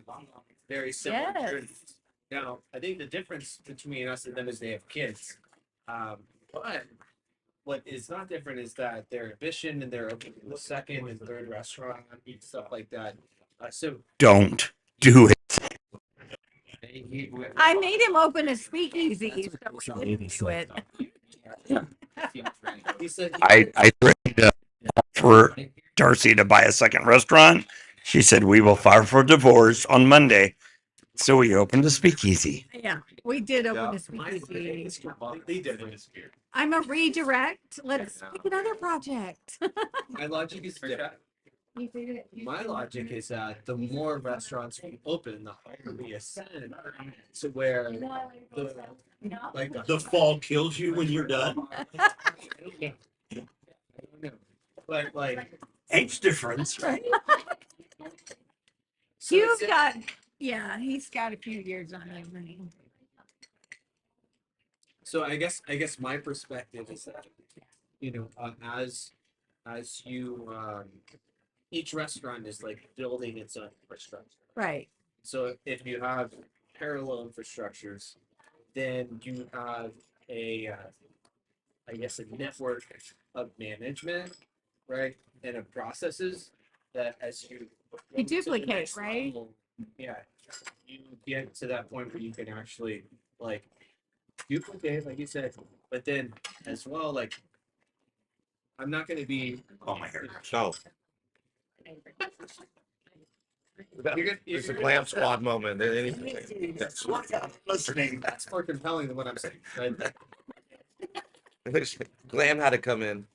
very similar Yes. journeys. Now, I think the difference between us and them is they have kids. But what is not different is that their ambition and their opening the second and third restaurant and stuff like that. So Don't do it. I made him open a speakeasy. So we didn't do it. he said I threatened for Darcie to buy a second restaurant. She said we will file for divorce on Monday. So we opened a speakeasy. Yeah, we did open a my speakeasy. is completely different. I'm a redirect. Let's pick another project. My logic is different. My logic is that the more restaurants we open, the higher we ascend to where The fall kills you when you're done. But like Age difference, right? so You've it's- got, yeah, he's got a few years on him. So I guess my perspective is that as you each restaurant is like building its own infrastructure. Right. So if you have parallel infrastructures, then you have I guess a network of management, right, and of processes that as you go to the duplicate, next right? level, yeah, you get to that point where you can actually like duplicate, like you said, but then as well, like I'm not going to be. Oh my hair. So it's a glam squad moment. Listening. That's more compelling than what I'm saying. Glam had to come in.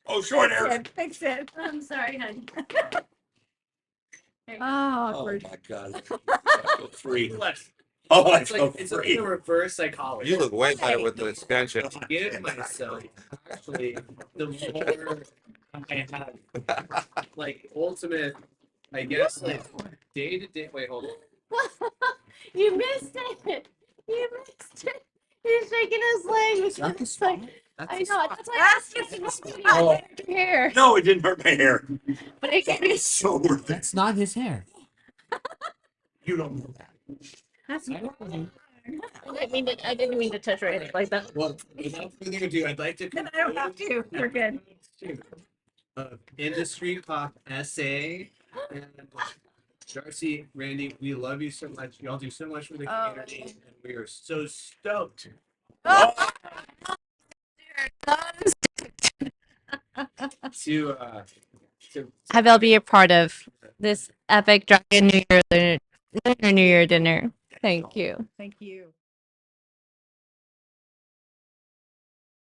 Oh, short hair. Yeah, fix it. I'm sorry, honey. Oh, Oh awkward. my god. I feel free. Oh, I It's feel like it's like free. a reverse psychology. You look way better with the expansion. Give myself actually the more I have like ultimate, I guess like day to day. Wait, hold on. You missed it. You missed it. He's shaking his leg. It's like, I know. That's why I asked you if Oh. your hair. No, it didn't hurt my hair. But it gave me It's so worth it. That's not his hair. You don't know that. That's I didn't mean to touch or anything like that. Well, without further ado, I'd like to. Then I don't have to. We're good. Industry Pop-S.A. and Darcie, Randy, we love you so much. Y'all do so much for the Oh. community, and we are so stoked to Have y'all be a part of this epic Dragon New Year dinner. Thank you. Thank you.